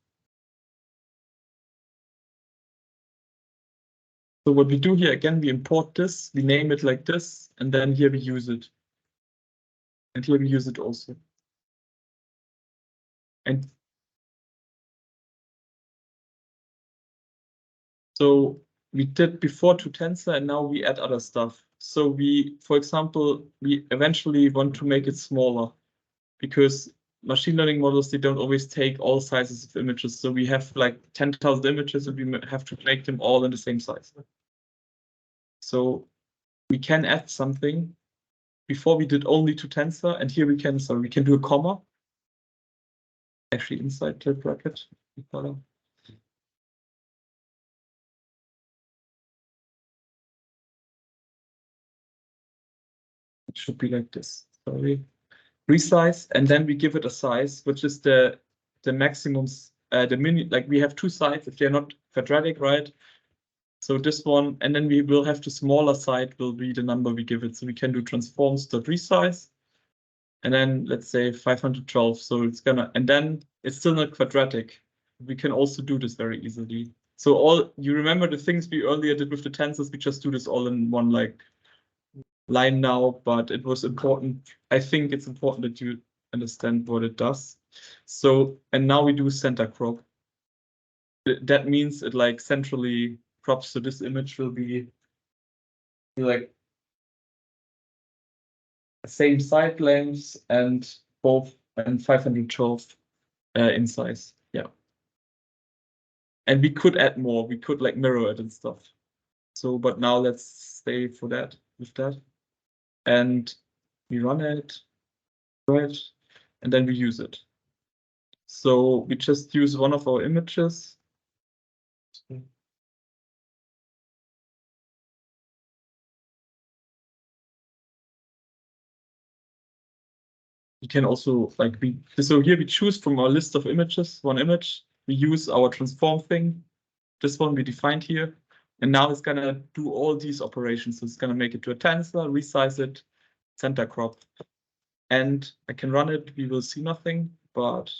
So what we do here, again, we import this, we name it like this, and then here we use it. And here we use it also. And so we did before 2 tensor, and now we add other stuff. So we, for example, we eventually want to make it smaller because machine learning models, they don't always take all sizes of images. So we have like 10,000 images and we have to make them all in the same size. So we can add something. Before we did only 2 tensor, and here we can do a comma. actually inside the bracket. It should be like this. Sorry. Resize, and then we give it a size, which is the maximums, the mini, like we have two sides if they're not quadratic, right? So this one, and then we will have the smaller side will be the number we give it. So we can do transforms.resize, and then let's say 512. So it's gonna, and then it's still not quadratic. We can also do this very easily. So all, you remember the things we earlier did with the tensors, we just do this all in one like line now, but it was important. I think it's important that you understand what it does. So, and now we do center crop. That means it like centrally crops. So this image will be like same side lengths and both and 512 in size. Yeah. And we could add more. We could like mirror it and stuff. So, but now let's stay for that with that. And we run it, right? And then we use it. So we just use one of our images. You can also like so here we choose from our list of images, one image. We use our transform thing. This one we defined here. And now it's gonna do all these operations. So it's gonna make it to a tensor, resize it, center crop. And I can run it, we will see nothing, but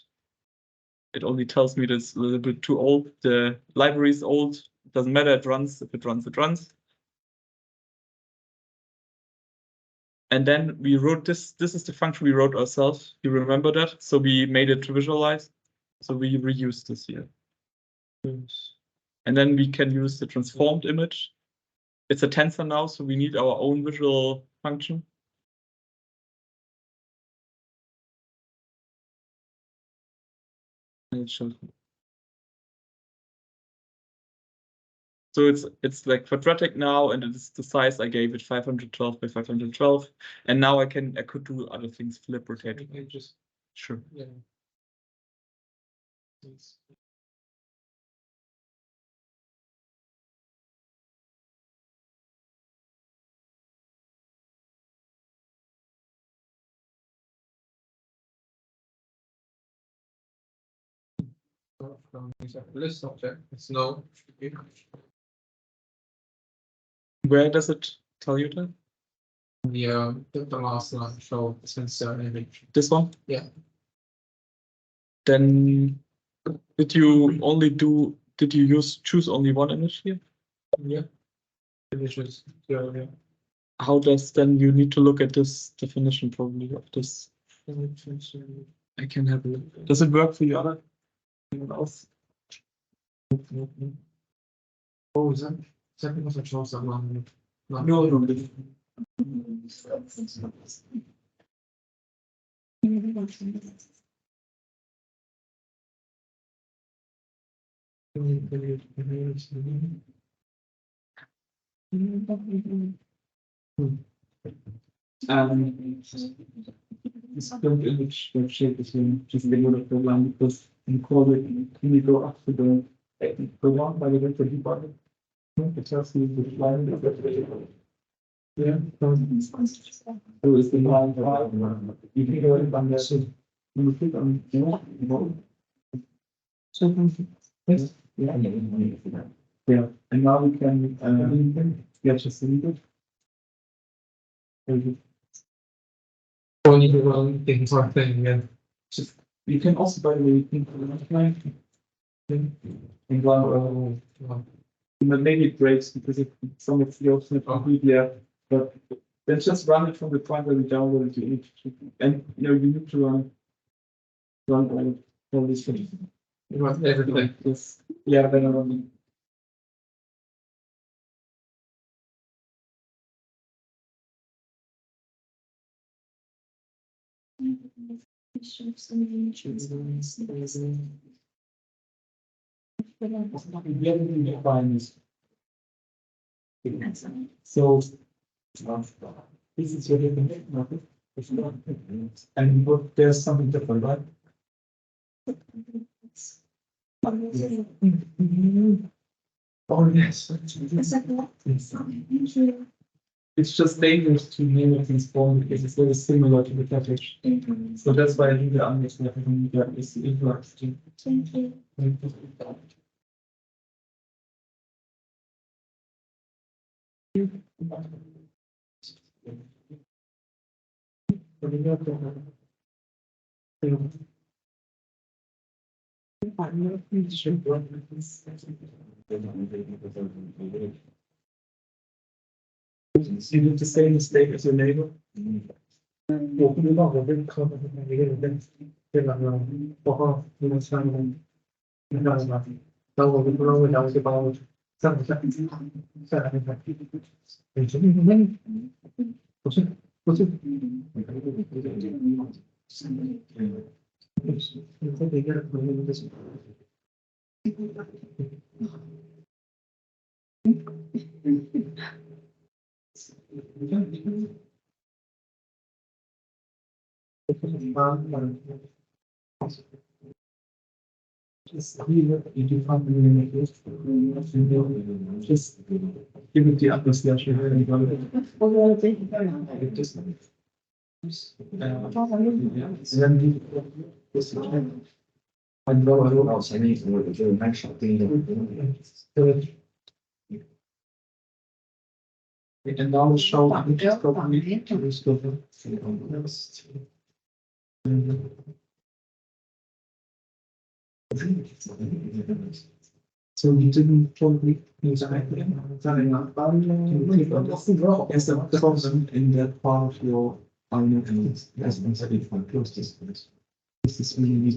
it only tells me that it's a little bit too old. The library is old. It doesn't matter, it runs. If it runs, it runs. And then we wrote this. This is the function we wrote ourselves. You remember that? So we made it to visualize. So we reuse this here. And then we can use the transformed image. It's a tensor now, so we need our own visual function. So it's like quadratic now, and it's the size I gave it, 512 by 512. And now I could do other things, flip, rotate. Okay, just, Sure. yeah. From list object, it's no. Where does it tell you that? The last line show sensor image. This one? Yeah. Then did you choose only one image here? Yeah. Images, yeah, yeah. How does then you need to look at this definition probably of this? I can have a look. Does it work for you other? Anyone else? Oh, is that because I chose that one? No. This built image that shape is just the word of the line because you call it, can you go up to the one by the way, the debugger? It tells you the line. Yeah. So it's the line 5. You can go in on that. You click on yes. Yeah. And now we can just leave it. Only the one thing for thing, yeah. Just you can also, by the way, think and one but maybe it breaks because some of the options are completely there. But then just run it from the point where we downloaded the image, and you need to run all these things. You want everything. Yes. Yeah, then I run. So this is your definition of it. And there's something different, right? Oh, yes. It's just dangerous to name it in spawn because it's very similar to the fetish. So that's why I think the understanding that is interesting. Thank you. You did the same mistake as your neighbor. Jag kunde laga det kommer med det hela och det var samma då var det bra att det var samma sak så här Just here, you can't really make it. Just give it the atmosphere. And now show so you didn't probably use is the problem in that part of your this is really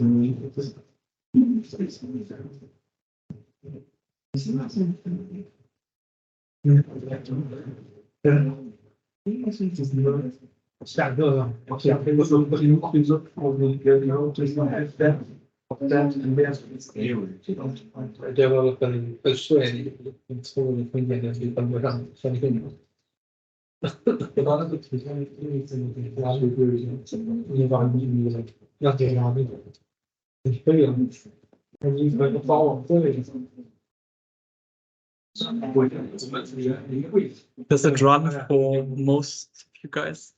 Det var väl en försvänning. En tvål från generationen från början. Så det kunde. Det var något som jag aldrig det var en jag det har vi. Det började. Och ni får ta på det. Does it run for most of you guys?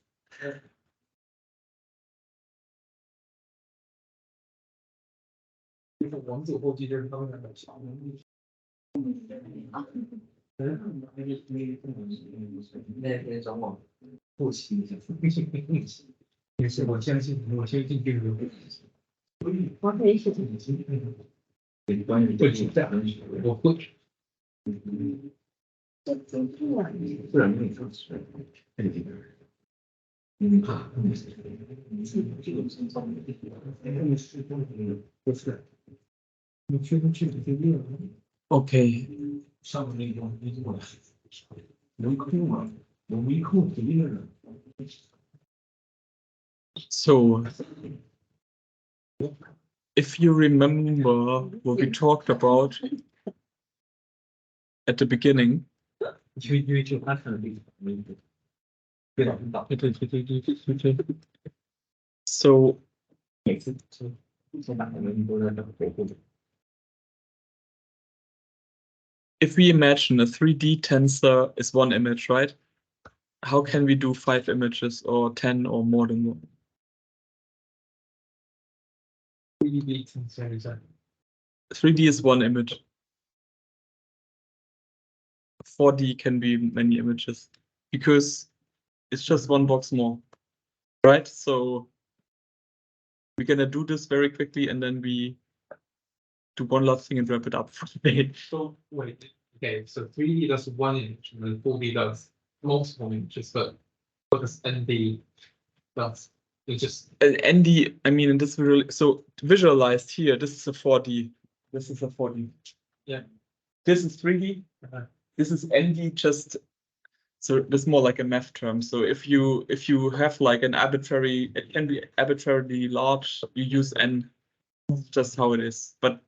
Okay. So, if you remember what we talked about at the beginning, so if we imagine a 3D tensor is one image, right? How can we do 5 images or 10 or more than one? 3D is one image. 4D can be many images because it's just one box more, right? So we're gonna do this very quickly and then we do one last thing and wrap it up for today. So wait, okay, so 3D does one image and then 4D does multiple images, but what does ND does? It just ND, I mean, in this so visualized here, this is a 4D. This is a 4D. Yeah. This is 3D. This is ND just, so this is more like a math term. So if you have like an arbitrary, it can be arbitrarily large, you use N, just how it is. But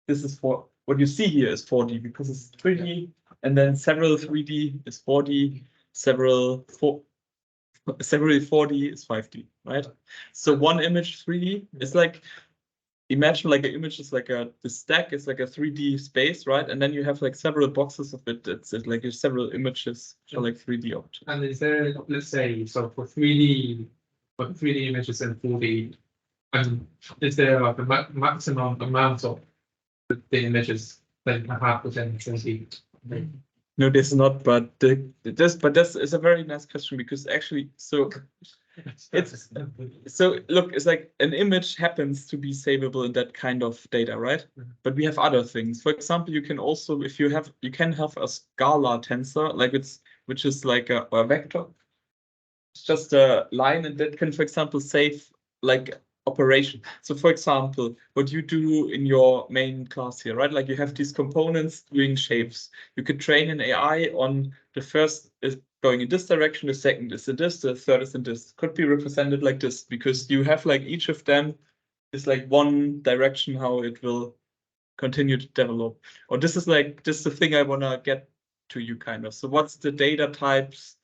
this is for, what you see here is 4D because it's 3D, and then several 3D is 4D, several 4D is 5D, right? So one image 3D is like imagine like an image is like the stack is like a 3D space, right? And then you have like several boxes of it. It's like several images are like 3D objects. And is there, let's say, so for 3D images and 4D, is there like a maximum amount of the images that you can have within 4D? No, there's not, but this is a very nice question because actually, so look, it's like an image happens to be savable in that kind of data, right? But we have other things. For example, you can also, you can have a Scala tensor, like which is like a vector. It's just a line, and that can, for example, save like operation. So for example, what you do in your main class here, right? Like you have these components doing shapes. You could train an AI on the first is going in this direction, the second is in this, the third is in this. Could be represented like this because you have like each of them is like one direction how it will continue to develop. Or this is the thing I want to get to you kind of. So what's the data types?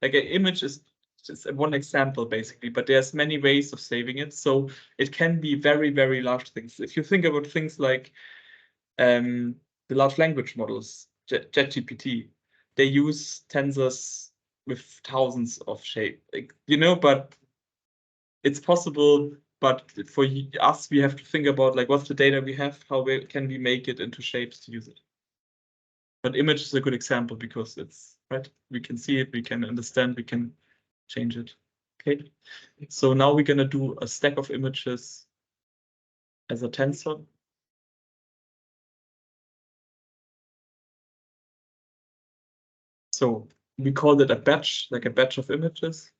Like an image is just one example basically, but there's many ways of saving it. So it can be very, very large things. If you think about things like the large language models, ChatGPT, they use tensors with thousands of shapes, like, but it's possible. But for us, we have to think about like what's the data we have, how can we make it into shapes to use it. But image is a good example because it's right. We can see it, we can understand, we can change it. Okay, so now we're gonna do a stack of images as a tensor. So we call it a batch, like a batch of images.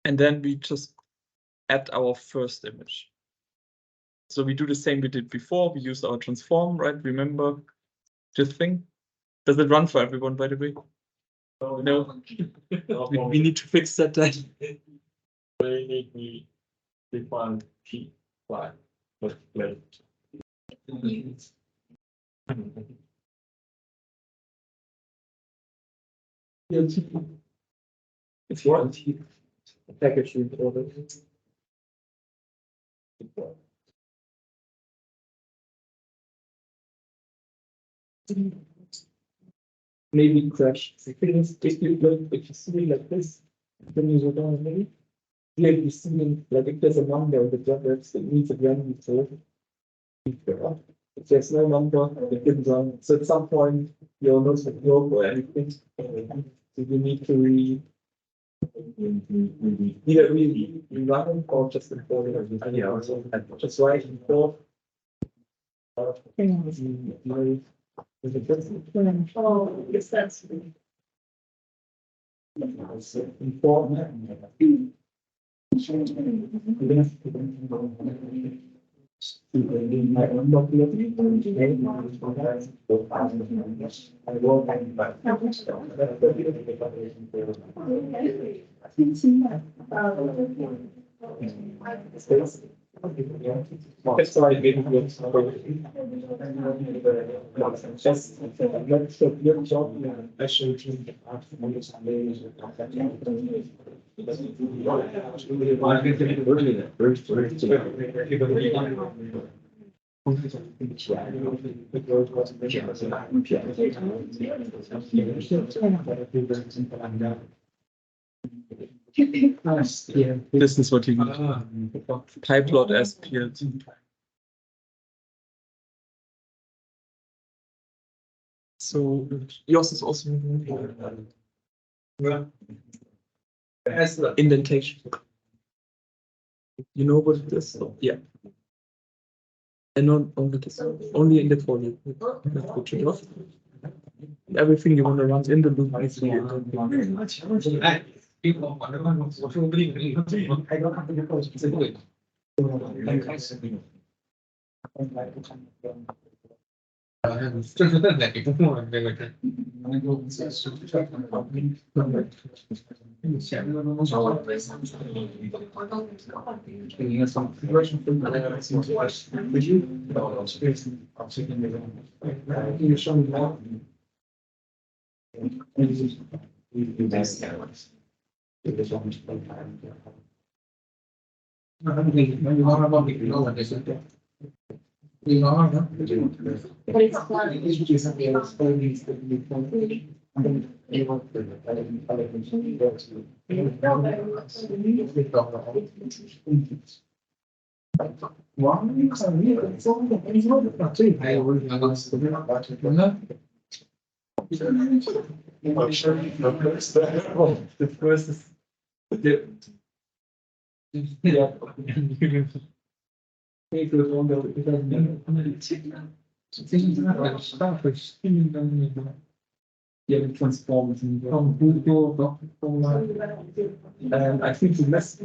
And then we just add our first image. So we do the same we did before. We use our transform, right? Remember this thing? Does it run for everyone, by the way? No. We need to fix that then. We need to define P flag. If you want to package order. Maybe crash. If you see like this, then you go down maybe. Here you see like if there's a number of the joblets that needs a random code. If there's no number, it didn't run. So at some point you'll notice a globe or anything. So you need to either rerun or just import it. Just write import. Oh, yes, that's That's why I didn't get just let's get your job. I should This is what you need. Pyplot as PLT. So yours is also as the indentation. You know what it is? Yeah. And not only this, only in the folio. Everything you want to run in the loop needs to be in the loop. People wonder what will be. I don't have to go to it. Maybe one of them, you know, what they said. You know, huh? But it's fun. I would not The first is. Yeah. Take the one that it doesn't mean. Yeah, the transformers and from Google, and I think the mess.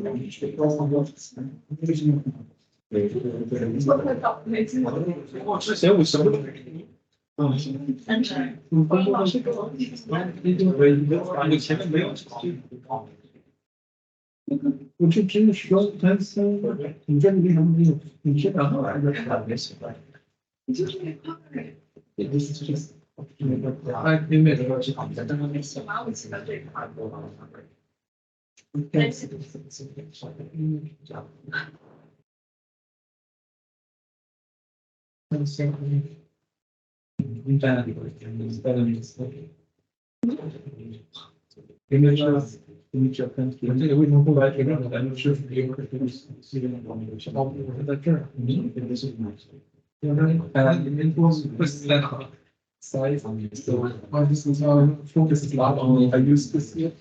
Und ich finde schon, dass wir haben die Kinder this is just. I admit it. Images, image of country. I think we don't go back again, I'm sure. Size. So this is how focus is on. I use this here.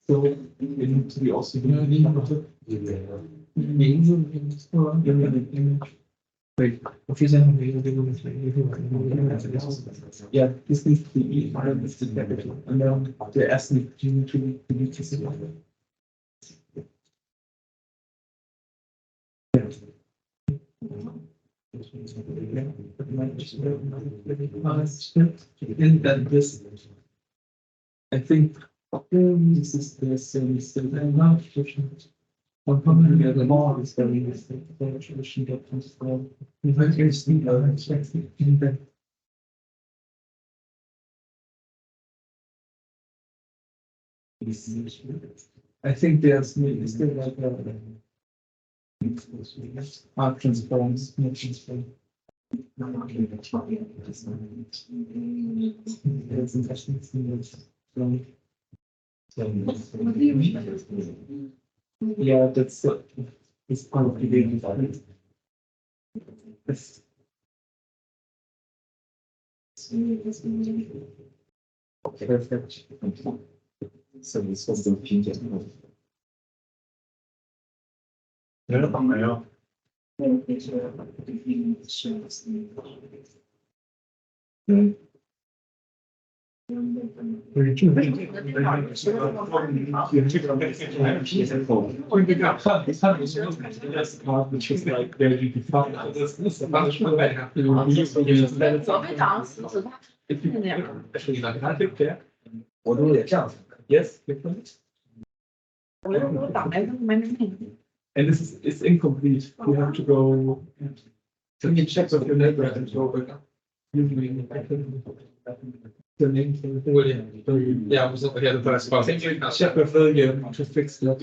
So we need to be also doing Wait, what is that? Yeah, this needs to be this is the capital. And then the S needs to be kissing. And then this, I think, this is the same thing. I'm not sure. I'm probably the law is very tradition that comes from. I think there's still like art transforms, not transform. There's interesting things. Yeah, that's it's part of the game. Yes. Perfect. So this was the opinion. Ja. Which is like very defined. Actually, like, I think that. 我都也这样子。Yes, different. And this is it's incomplete. You have to go. Can you check with your neighbor and go back up? Usually, the name. William. Yeah, I was over here the first one. Check with William to fix that.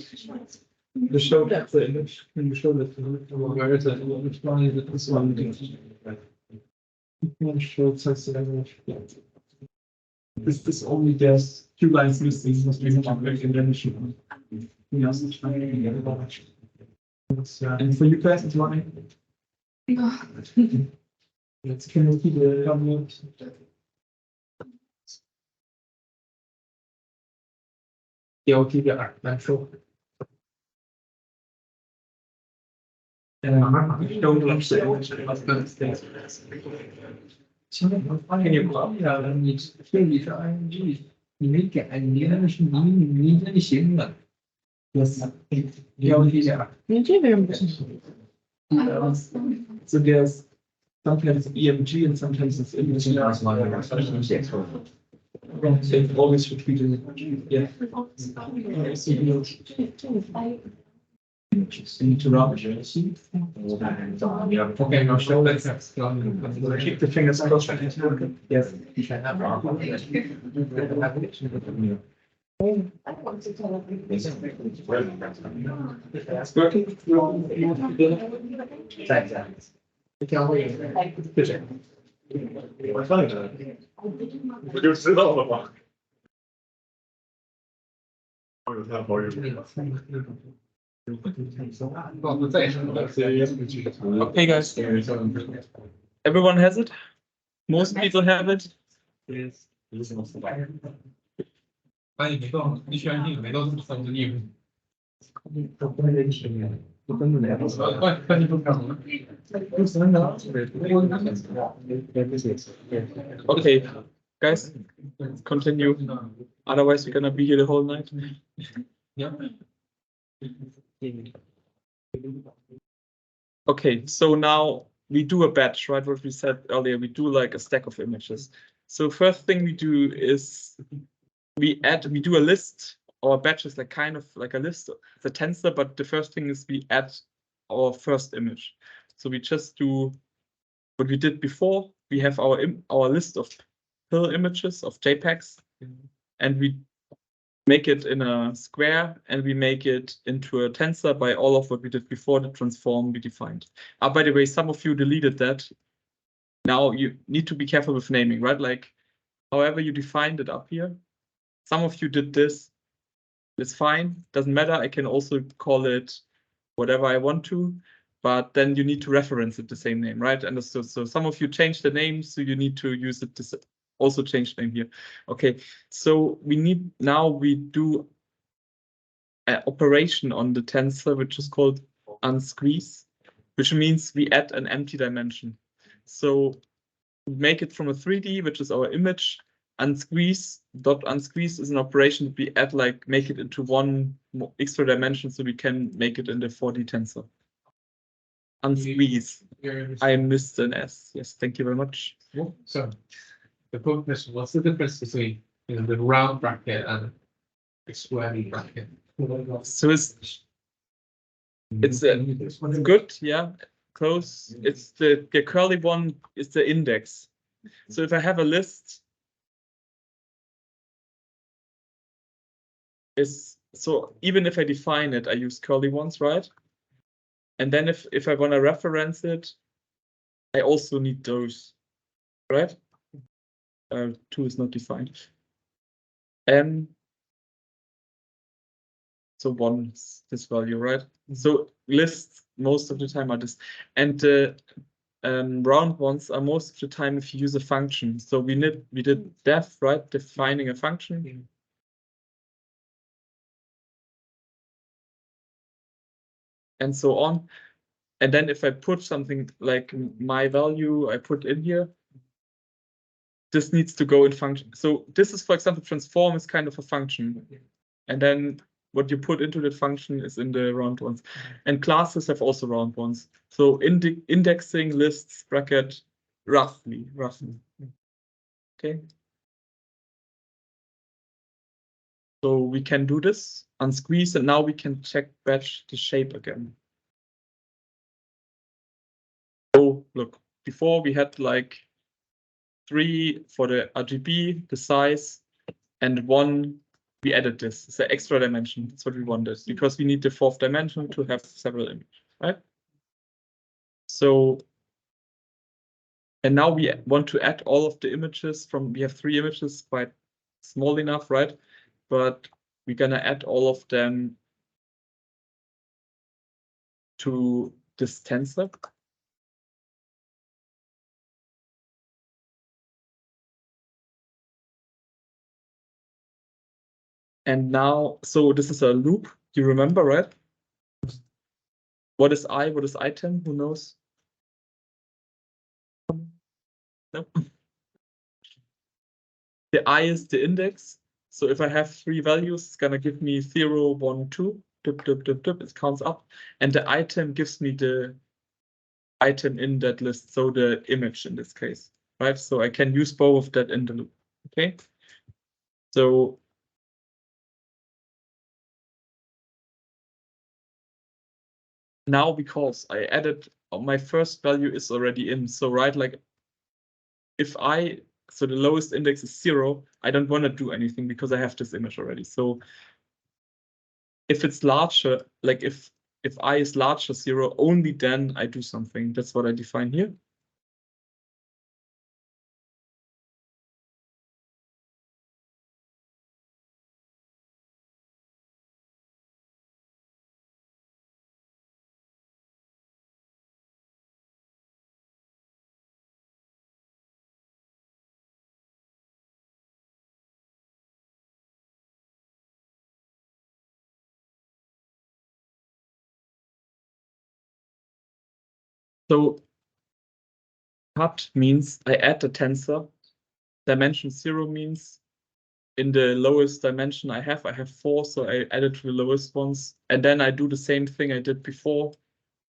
The show that the image. Can you show that? Where is it? Which one is it? This one. One shows us the image. This only there's 2 lines missing. Must be back and then shoot. Yes, and for you guys, it's running. Let's can we keep the download? Yeah, I'll keep it. I'm sure. Don't watch the image. Ja,你这里是 ING，你没改，你那个是你那行了。Yes. 标题点。你这个人不是。 So there's sometimes EMG and sometimes it's image. They've always repeated it. Yeah. Okay, now show let's Keep the fingers crossed. Yes. It's working. Okay, guys. Everyone has it? Most people have it? Yes. 那你没动，你选你没动三个衣服，快你不看了。 Okay, guys, continue. Otherwise, we're gonna be here the whole night. Okay, so now we do a batch, right? What we said earlier, we do like a stack of images. So first thing we do is we do a list. Our batch is like kind of like a list. It's a tensor, but the first thing is we add our first image. So we just do what we did before. We have our list of pill images of JPEGs, and we make it in a square, and we make it into a tensor by all of what we did before, the transform we defined. By the way, some of you deleted that. Now you need to be careful with naming, right? Like, however you defined it up here. Some of you did this. It's fine. Doesn't matter. I can also call it whatever I want to, but then you need to reference it the same name, right? And so some of you changed the name, so you need to use it to also change the name here. Okay, so we do an operation on the tensor, which is called unsqueeze, which means we add an empty dimension. So we make it from a 3D, which is our image. Unsqueeze is an operation that we add, like make it into one extra dimension, so we can make it in the 4D tensor. Unsqueeze. I missed an S. Yes, thank you very much. So the quick question: what's the difference between the round bracket and the square bracket? So it's good, yeah, close. It's the curly one is the index. So if I have a list, so even if I define it, I use curly ones, right? And then if I want to reference it, I also need those, right? 2 is not defined. So 1 is this value, right? So lists most of the time are this, and the round ones are most of the time if you use a function. So we did def, right? Defining a function. And so on. And then if I put something like my value, I put in here, this needs to go in function. So this is, for example, transform is kind of a function. And then what you put into that function is in the round ones. And classes have also round ones. So indexing lists bracket roughly. Okay. So we can do this, unsqueeze, and now we can check batch the shape again. So look, before we had like 3 for the RGB, the size, and 1, we added this. It's an extra dimension. That's what we wanted, because we need the 4th dimension to have several images, right? So, and now we want to add all of the images we have 3 images, quite small enough, right? But we're gonna add all of them to this tensor. And now, so this is a loop. Do you remember, right? What is I? What is item? Who knows? No. The I is the index. So if I have 3 values, it's gonna give me 0, 1, 2. It counts up. And the item gives me the item in that list. So the image in this case, right? So I can use both of that in the loop. Okay. So now because I added my first value is already in. So right, like if so the lowest index is 0, I don't want to do anything because I have this image already. So if it's larger, like if I is larger 0, only then I do something. That's what I define here. So cut means I add the tensor. Dimension 0 means in the lowest dimension I have 4, so I add it to the lowest ones. And then I do the same thing I did before.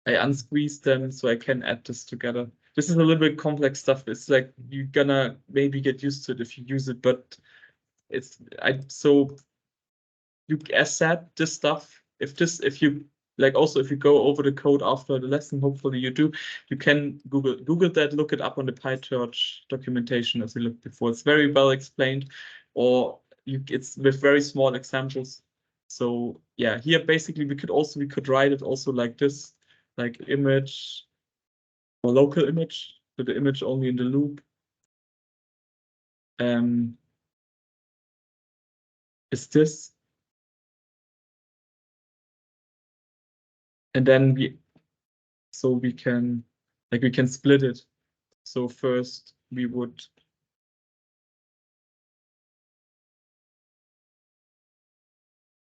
I unsqueeze them so I can add this together. This is a little bit complex stuff. It's like you're gonna maybe get used to it if you use it, but so you as said this stuff. If you like also if you go over the code after the lesson, hopefully you do, you can Google that, look it up on the PyTorch documentation as we looked before. It's very well explained, or it's with very small examples. So yeah, here basically we could write it also like this, like image or local image, so the image only in the loop. Is this. And then we can split it. So first we would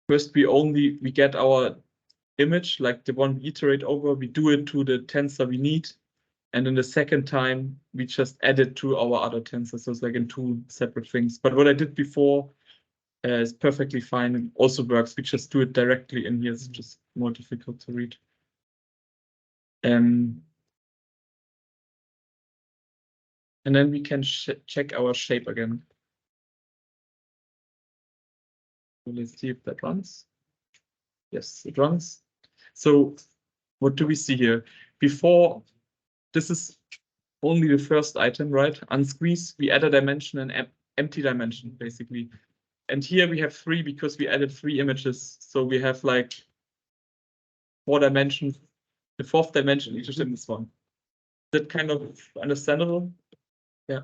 we get our image, like the one we iterate over, we do it to the tensor we need. And then the second time we just add it to our other tensor. So it's like in 2 separate things. But what I did before is perfectly fine and also works. We just do it directly in here. It's just more difficult to read. And then we can check our shape again. So let's see if that runs. Yes, it runs. So what do we see here? Before, this is only the first item, right? Unsqueeze, we add a dimension, an empty dimension, basically. And here we have 3 because we added 3 images. So we have like 4 dimensions. The 4th dimension is just in this one. Is that kind of understandable? Yeah.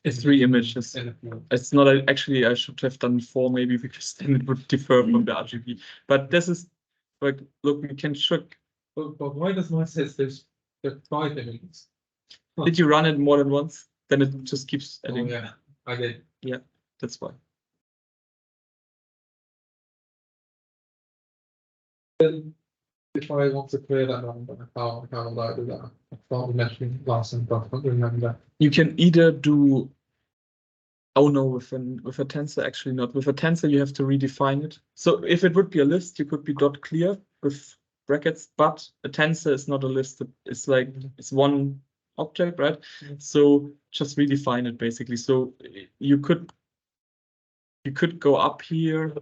It's 3 images. It's not actually, I should have done 4 maybe because then it would differ from the RGB. But this is like, look, we can check. But why does mine says there's 5 images? Did you run it more than once? Then it just keeps adding. Oh, yeah, I did. Yeah, that's why. Then if I want to clear that number, how would I do that? I can't mention last and I can't remember. You can either do. Oh no, with a tensor, actually not. With a tensor, you have to redefine it. So if it would be a list, you could be dot clear with brackets, but a tensor is not a list. It's like it's one object, right? So just redefine it basically. So you could go up here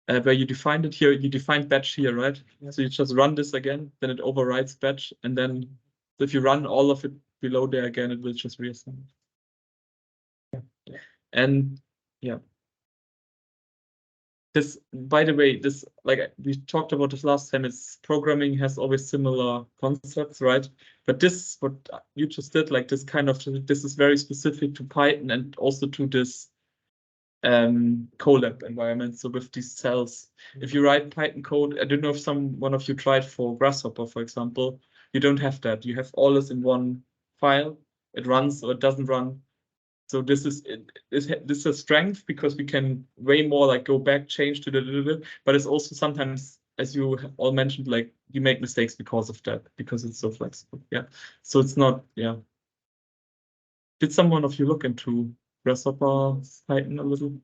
where you defined it here. You defined batch here, right? Yeah. So you just run this again, then it overrides batch, and then if you run all of it below there again, it will just reassemble. And yeah, this, by the way, this, like we talked about this last time, it's programming has always similar concepts, right? But this, what you just did, like this kind of, this is very specific to Python and also to this Colab environment. So with these cells, if you write Python code, I don't know if one of you tried for Grasshopper, for example, you don't have that. You have all this in one file. It runs or it doesn't run. So this is a strength because we can way more like go back, change to the, but it's also sometimes, as you all mentioned, like you make mistakes because of that, because it's so flexible. Yeah. So it's not, yeah. Did someone of you look into Grasshopper Python a little?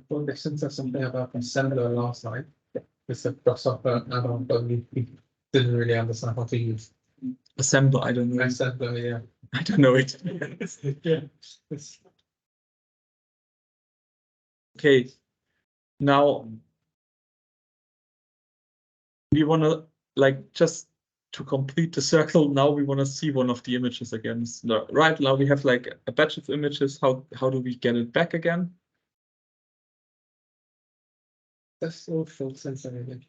Well, they sent us something about assembler last night. It's a Grasshopper add-on, but we didn't really understand how to use. Assembler, I don't know. Assembler, yeah. I don't know it. Yeah. Okay, now we want to like just to complete the circle. Now we want to see one of the images again. So, right now we have like a batch of images. How do we get it back again? That's so full sense of it.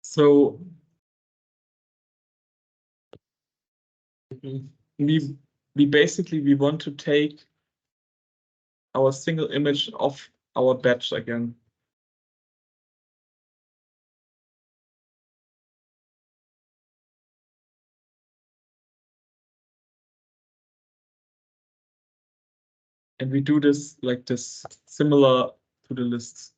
So we basically we want to take our single image of our batch again. And we do this like this, similar to the lists.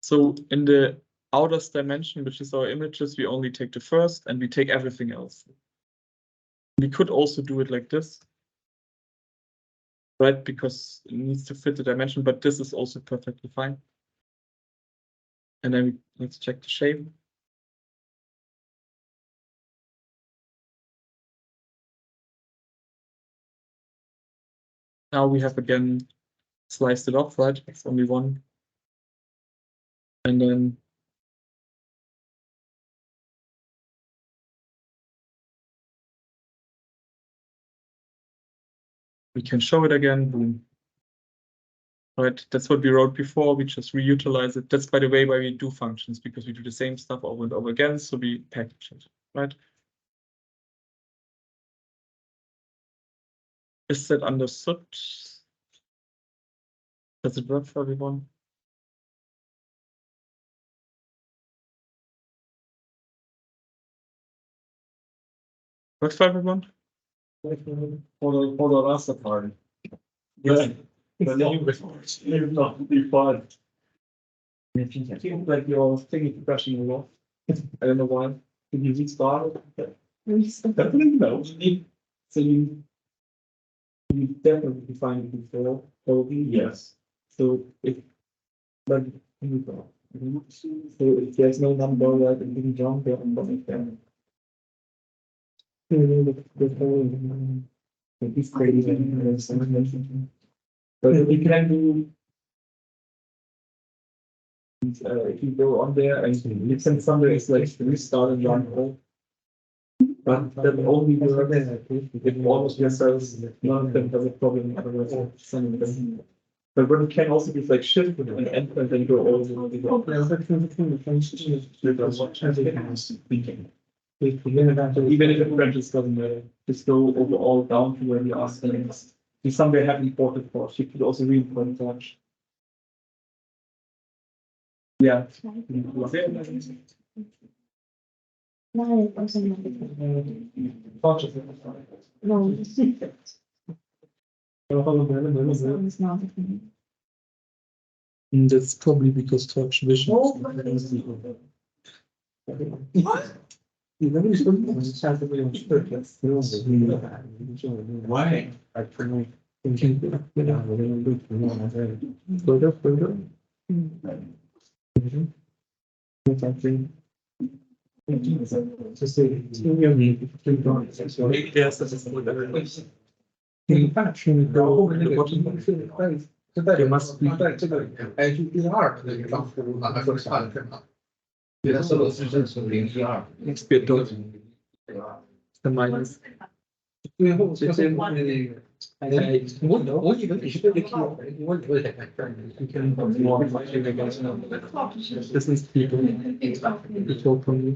So in the outerst dimension, which is our images, we only take the first and we take everything else. We could also do it like this, right? Because it needs to fit the dimension, but this is also perfectly fine. And then let's check the shape. Now we have again sliced it off, right? It's only one. And then we can show it again, boom. Right, that's what we wrote before, we just reutilize it. That's, by the way, why we do functions, because we do the same stuff over and over again, so we package it, right? Is that understood? Does it work for everyone? Works for everyone? For the last part. Yes. But then it's not really fun. It seems like you're thinking brushing a lot. I don't know why. Did you restart? Definitely no. So you definitely find it before, probably yes. So if but so if there's no number that it didn't jump there and then again. It's crazy. But you can do if you go on there and you can somewhere is like restart and run all. But that only works if all of your cells, none of them has a problem, otherwise some of them. But what it can also be like shift and enter and then go all the way. Even if the branches doesn't matter, just go overall down to where the are settings. You somewhere have imported force, you could also re-import touch. Yeah. No, no, it's not. That's probably because touch vision. Why? There must be这个 IGBR 那个当初拿来说看是吗？对，它是是012。 Next bit dot the minus. 最后这些那个，我以为你是这个 Q， 我以为你看 This is people. It will come.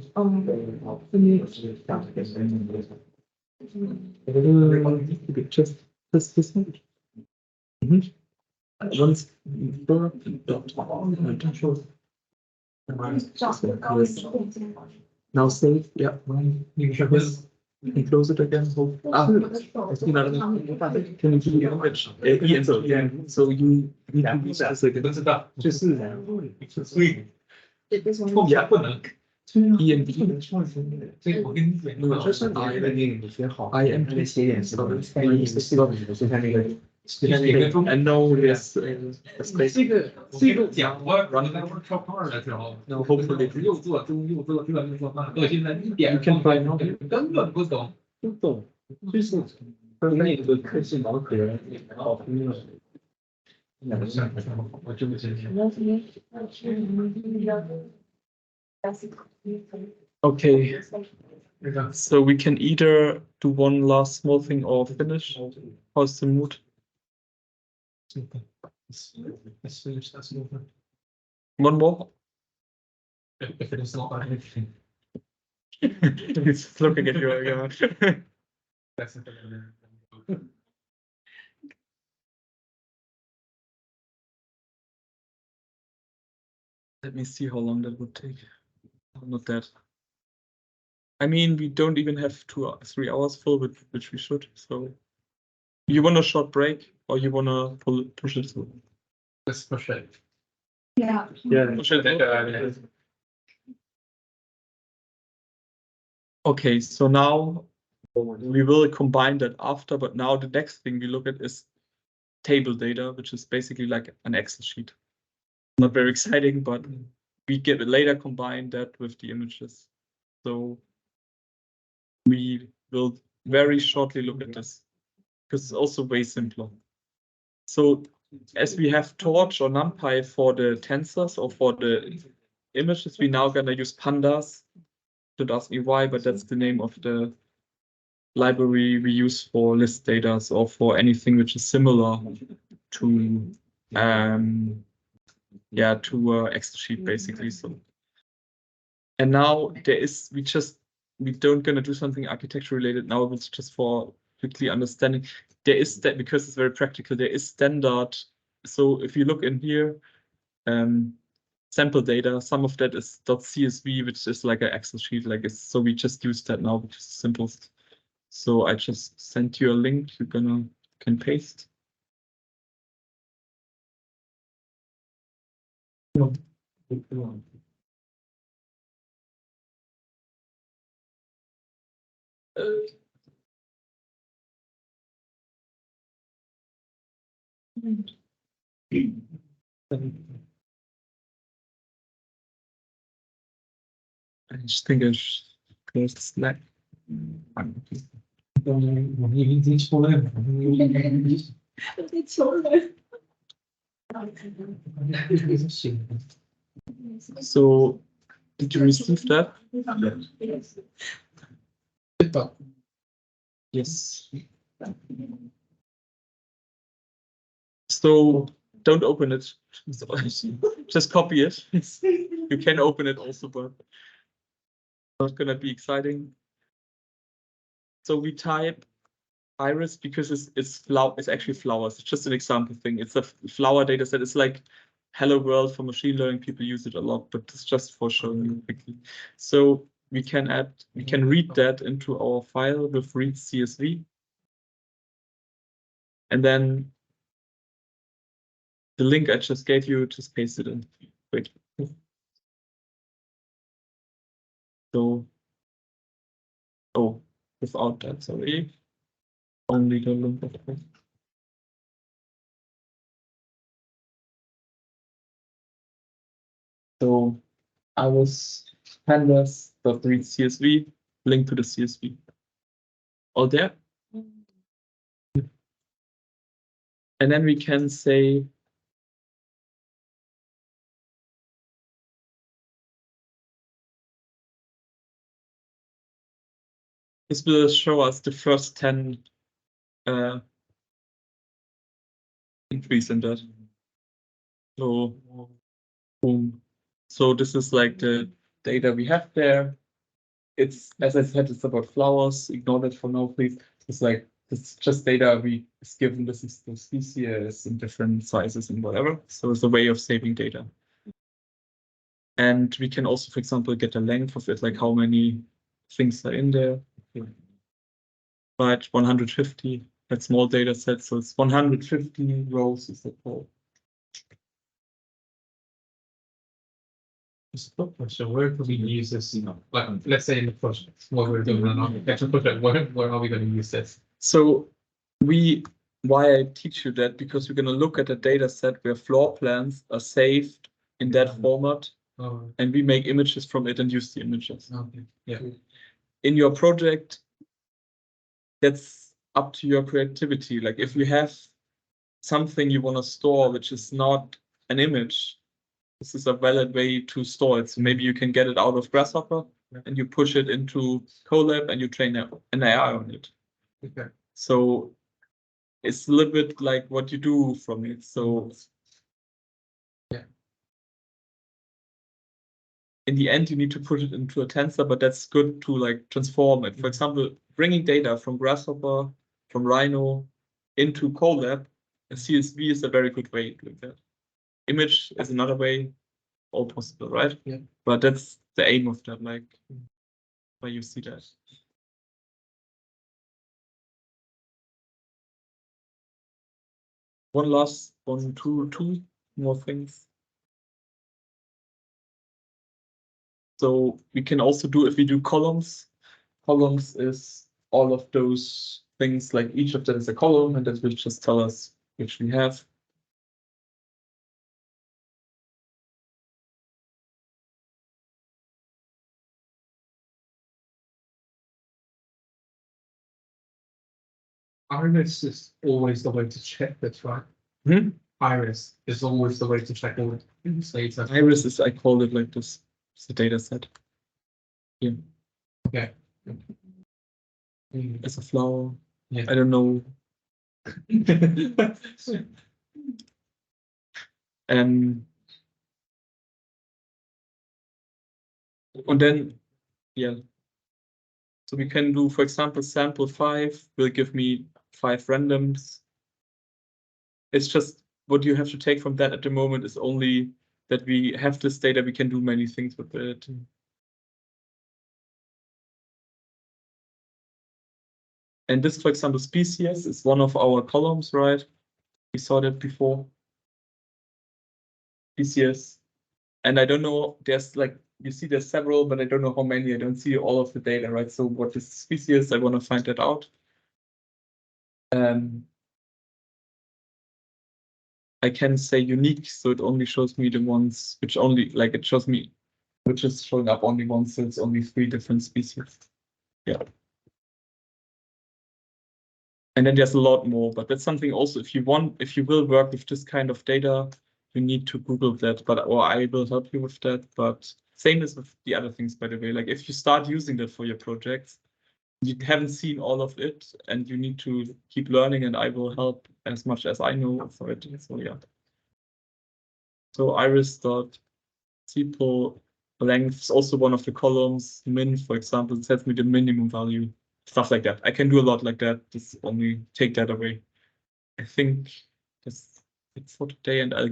Just this image. Once now save, yeah. Yes. You can close it again. I see another. Can you do the image? Again. So you need to use this again. 不知道，就是所以 后面不能。 EMB. 这个我跟你讲，如果这是 I 的那个你学好 I am 这写点什么，就像那个。 And now there's a space. 这个讲我 running that workshop part 的时候， Now hopefully 右做中，右做这，右做那，我现在一点 you can find out. 根本不懂。不懂，就是那有个科技盲盒，然后我就不知道。 Okay, so we can either do one last small thing or finish. How's the mood? Let's finish that small thing. One more? If it is not that anything. He's looking at you again. That's it. Let me see how long that would take. Not that. I mean, we don't even have 3 hours full, which we should. So, you want a short break, or you want to push it through? Let's push it. Yeah. Push it through? Okay, so now we will combine that after, but now the next thing we look at is table data, which is basically like an Excel sheet. Not very exciting, but we get later combine that with the images. So we will very shortly look at this because it's also way simpler. So as we have Torch or NumPy for the tensors or for the images, we now gonna use pandas. Don't ask me why, but that's the name of the library we use for list data or for anything which is similar to Excel sheet basically. So, and now we don't gonna do something architecture related now. It's just for quickly understanding. There is that because it's very practical. There is standard. So if you look in here, sample data, some of that is .csv, which is like an Excel sheet, so we just use that now, which is the simplest. So I just sent you a link you can paste. I just think I should close the Slack. So, did you receive that? Yes. So don't open it. Just copy it. You can open it also, but not gonna be exciting. So we type iris because it's actually flowers. It's just an example thing. It's a flower data set. It's like Hello World for machine learning. People use it a lot, but it's just for showing you quickly. So we can read that into our file with read CSV. And then the link I just gave you, just paste it in. Wait. So, without that, sorry. Only the link of course. So I was pandas.read CSV, link to the CSV. All there? And then we can say this will show us the first 10 entries in that. So boom. So this is like the data we have there. It's, as I said, it's about flowers. Ignore that for now, please. It's just data is given. This is the species in different sizes and whatever. So it's a way of saving data. And we can also, for example, get the length of it, like how many things are in there. Right, 150. That small data set, so it's 150 rows. Is that all? So where could we use this? Like, let's say in the project, what we're doing an architecture project, where are we going to use this? So why I teach you that, because we're going to look at a data set where floor plans are saved in that format, and we make images from it and use the images. Okay. Yeah. In your project, that's up to your creativity. Like if you have something you want to store which is not an image, this is a valid way to store it. So maybe you can get it out of Grasshopper and you push it into Colab and you train an AI on it. Okay. So it's a little bit like what you do from it. So yeah, in the end, you need to put it into a tensor, but that's good to like transform it. For example, bringing data from Grasshopper, from Rhino into Colab, and CSV is a very good way to do that. Image is another way, all possible, right? Yeah. But that's the aim of that, like where you see that. Two more things. So we can also do, if we do columns, columns is all of those things, like each of them is a column, and that will just tell us which we have. Iris is always the way to check this, right? Iris is always the way to check all the data. Iris is, I call it like this. It's the data set. Yeah. Okay. It's a flower. Yeah. I don't know. And then, yeah. So we can do, for example, sample 5 will give me 5 randoms. It's just what you have to take from that at the moment is only that we have this data, we can do many things with it. And this, for example, species is one of our columns, right? We saw that before. Species. And I don't know, there's like, you see there's several, but I don't know how many. I don't see all of the data, right? So what is species? I want to find that out. I can say unique, so it only shows me the ones which only, like it shows me, which is showing up only once, so it's only 3 different species. Yeah. And then there's a lot more, but that's something also, if you will work with this kind of data, you need to Google that, or I will help you with that. But same as with the other things, by the way, like if you start using that for your projects, you haven't seen all of it and you need to keep learning, and I will help as much as I know for it. So yeah. So iris.sepal length is also one of the columns. Min, for example, sets me the minimum value. Stuff like that. I can do a lot like that. Just only take that away. I think that's it for today, and I'll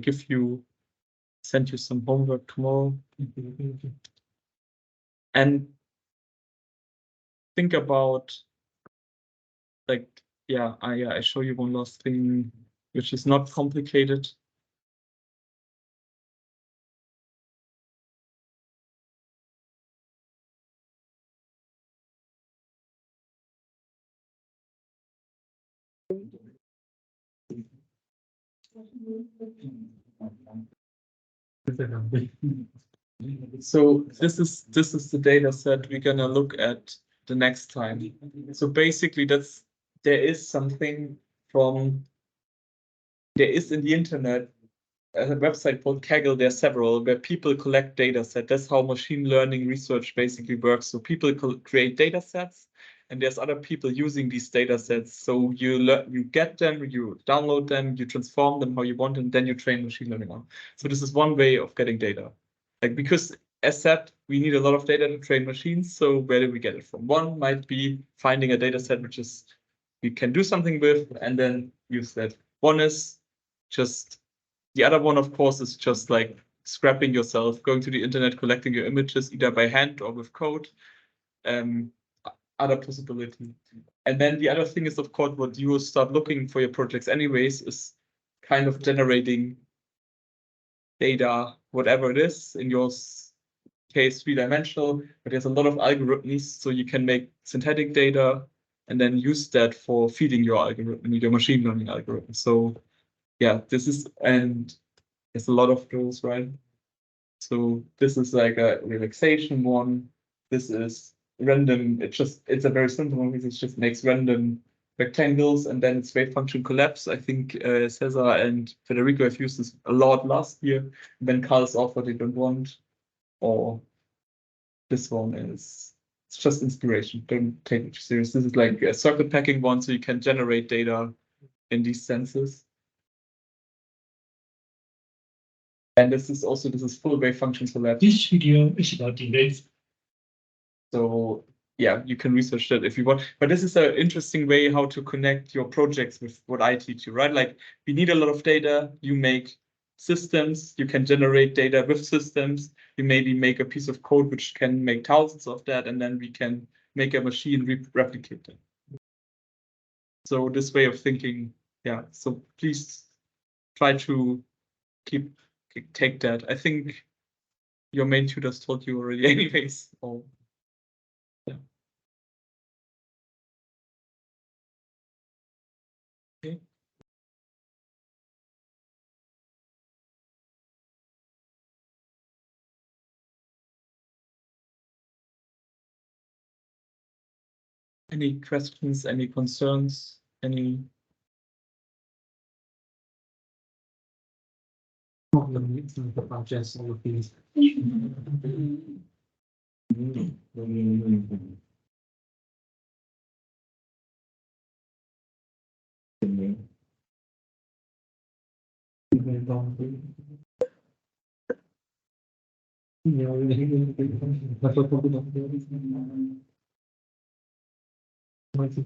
send you some homework tomorrow. And think about, like, yeah, I show you one last thing, which is not complicated. So this is the data set we're gonna look at the next time. So basically there is in the internet a website called Kaggle. There's several where people collect data sets. That's how machine learning research basically works. So people create data sets, and there's other people using these data sets. So you get them, you download them, you transform them how you want, and then you train machine learning on. So this is one way of getting data. Like, because as said, we need a lot of data to train machines. So where do we get it from? One might be finding a data set which is we can do something with and then use that. One is just, the other one, of course, is just like scrapping yourself, going to the internet, collecting your images either by hand or with code. Other possibility. And then the other thing is, of course, what you will start looking for your projects anyways, is kind of generating data, whatever it is, in your case 3-dimensional, but there's a lot of algorithms, so you can make synthetic data and then use that for feeding your algorithm, your machine learning algorithm. So yeah, and there's a lot of those, right? So this is like a relaxation one. This is random. It's a very simple one because it just makes random rectangles and then its wave function collapse. I think Cesar and Federico have used this a lot last year. And then Carl's offer they don't want, or this one is it's just inspiration. Don't take it too serious. This is like a circuit packing one, so you can generate data in these senses. And this is full wave function collapse. This video is about delays. So yeah, you can research that if you want. But this is an interesting way how to connect your projects with what I teach you, right? Like we need a lot of data. You make systems. You can generate data with systems. You maybe make a piece of code which can make thousands of that, and then we can make a machine replicate them. So this way of thinking, yeah. So please try to take that. I think your main tutors told you already anyways. Or, yeah. Okay. Any questions, any concerns, any? Problem with the budgets, all of these.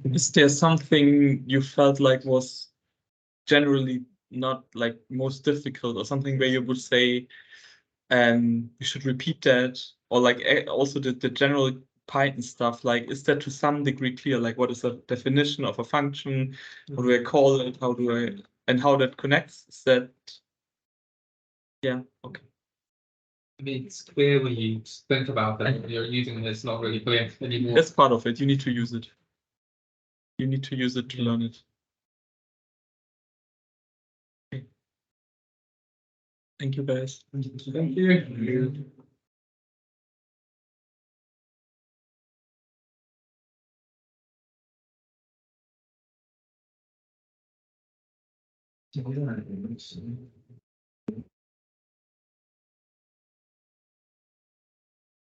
Is there something you felt like was generally not like most difficult, or something where you would say you should repeat that, or like also the general Python stuff, like is that to some degree clear, like what is the definition of a function, what do I call it, how do I, and how that connects? Is that, yeah, okay. I mean, it's clear when you think about it, when you're using it, it's not really clear anymore. That's part of it. You need to use it. You need to use it to learn it. Okay. Thank you, guys. Thank you.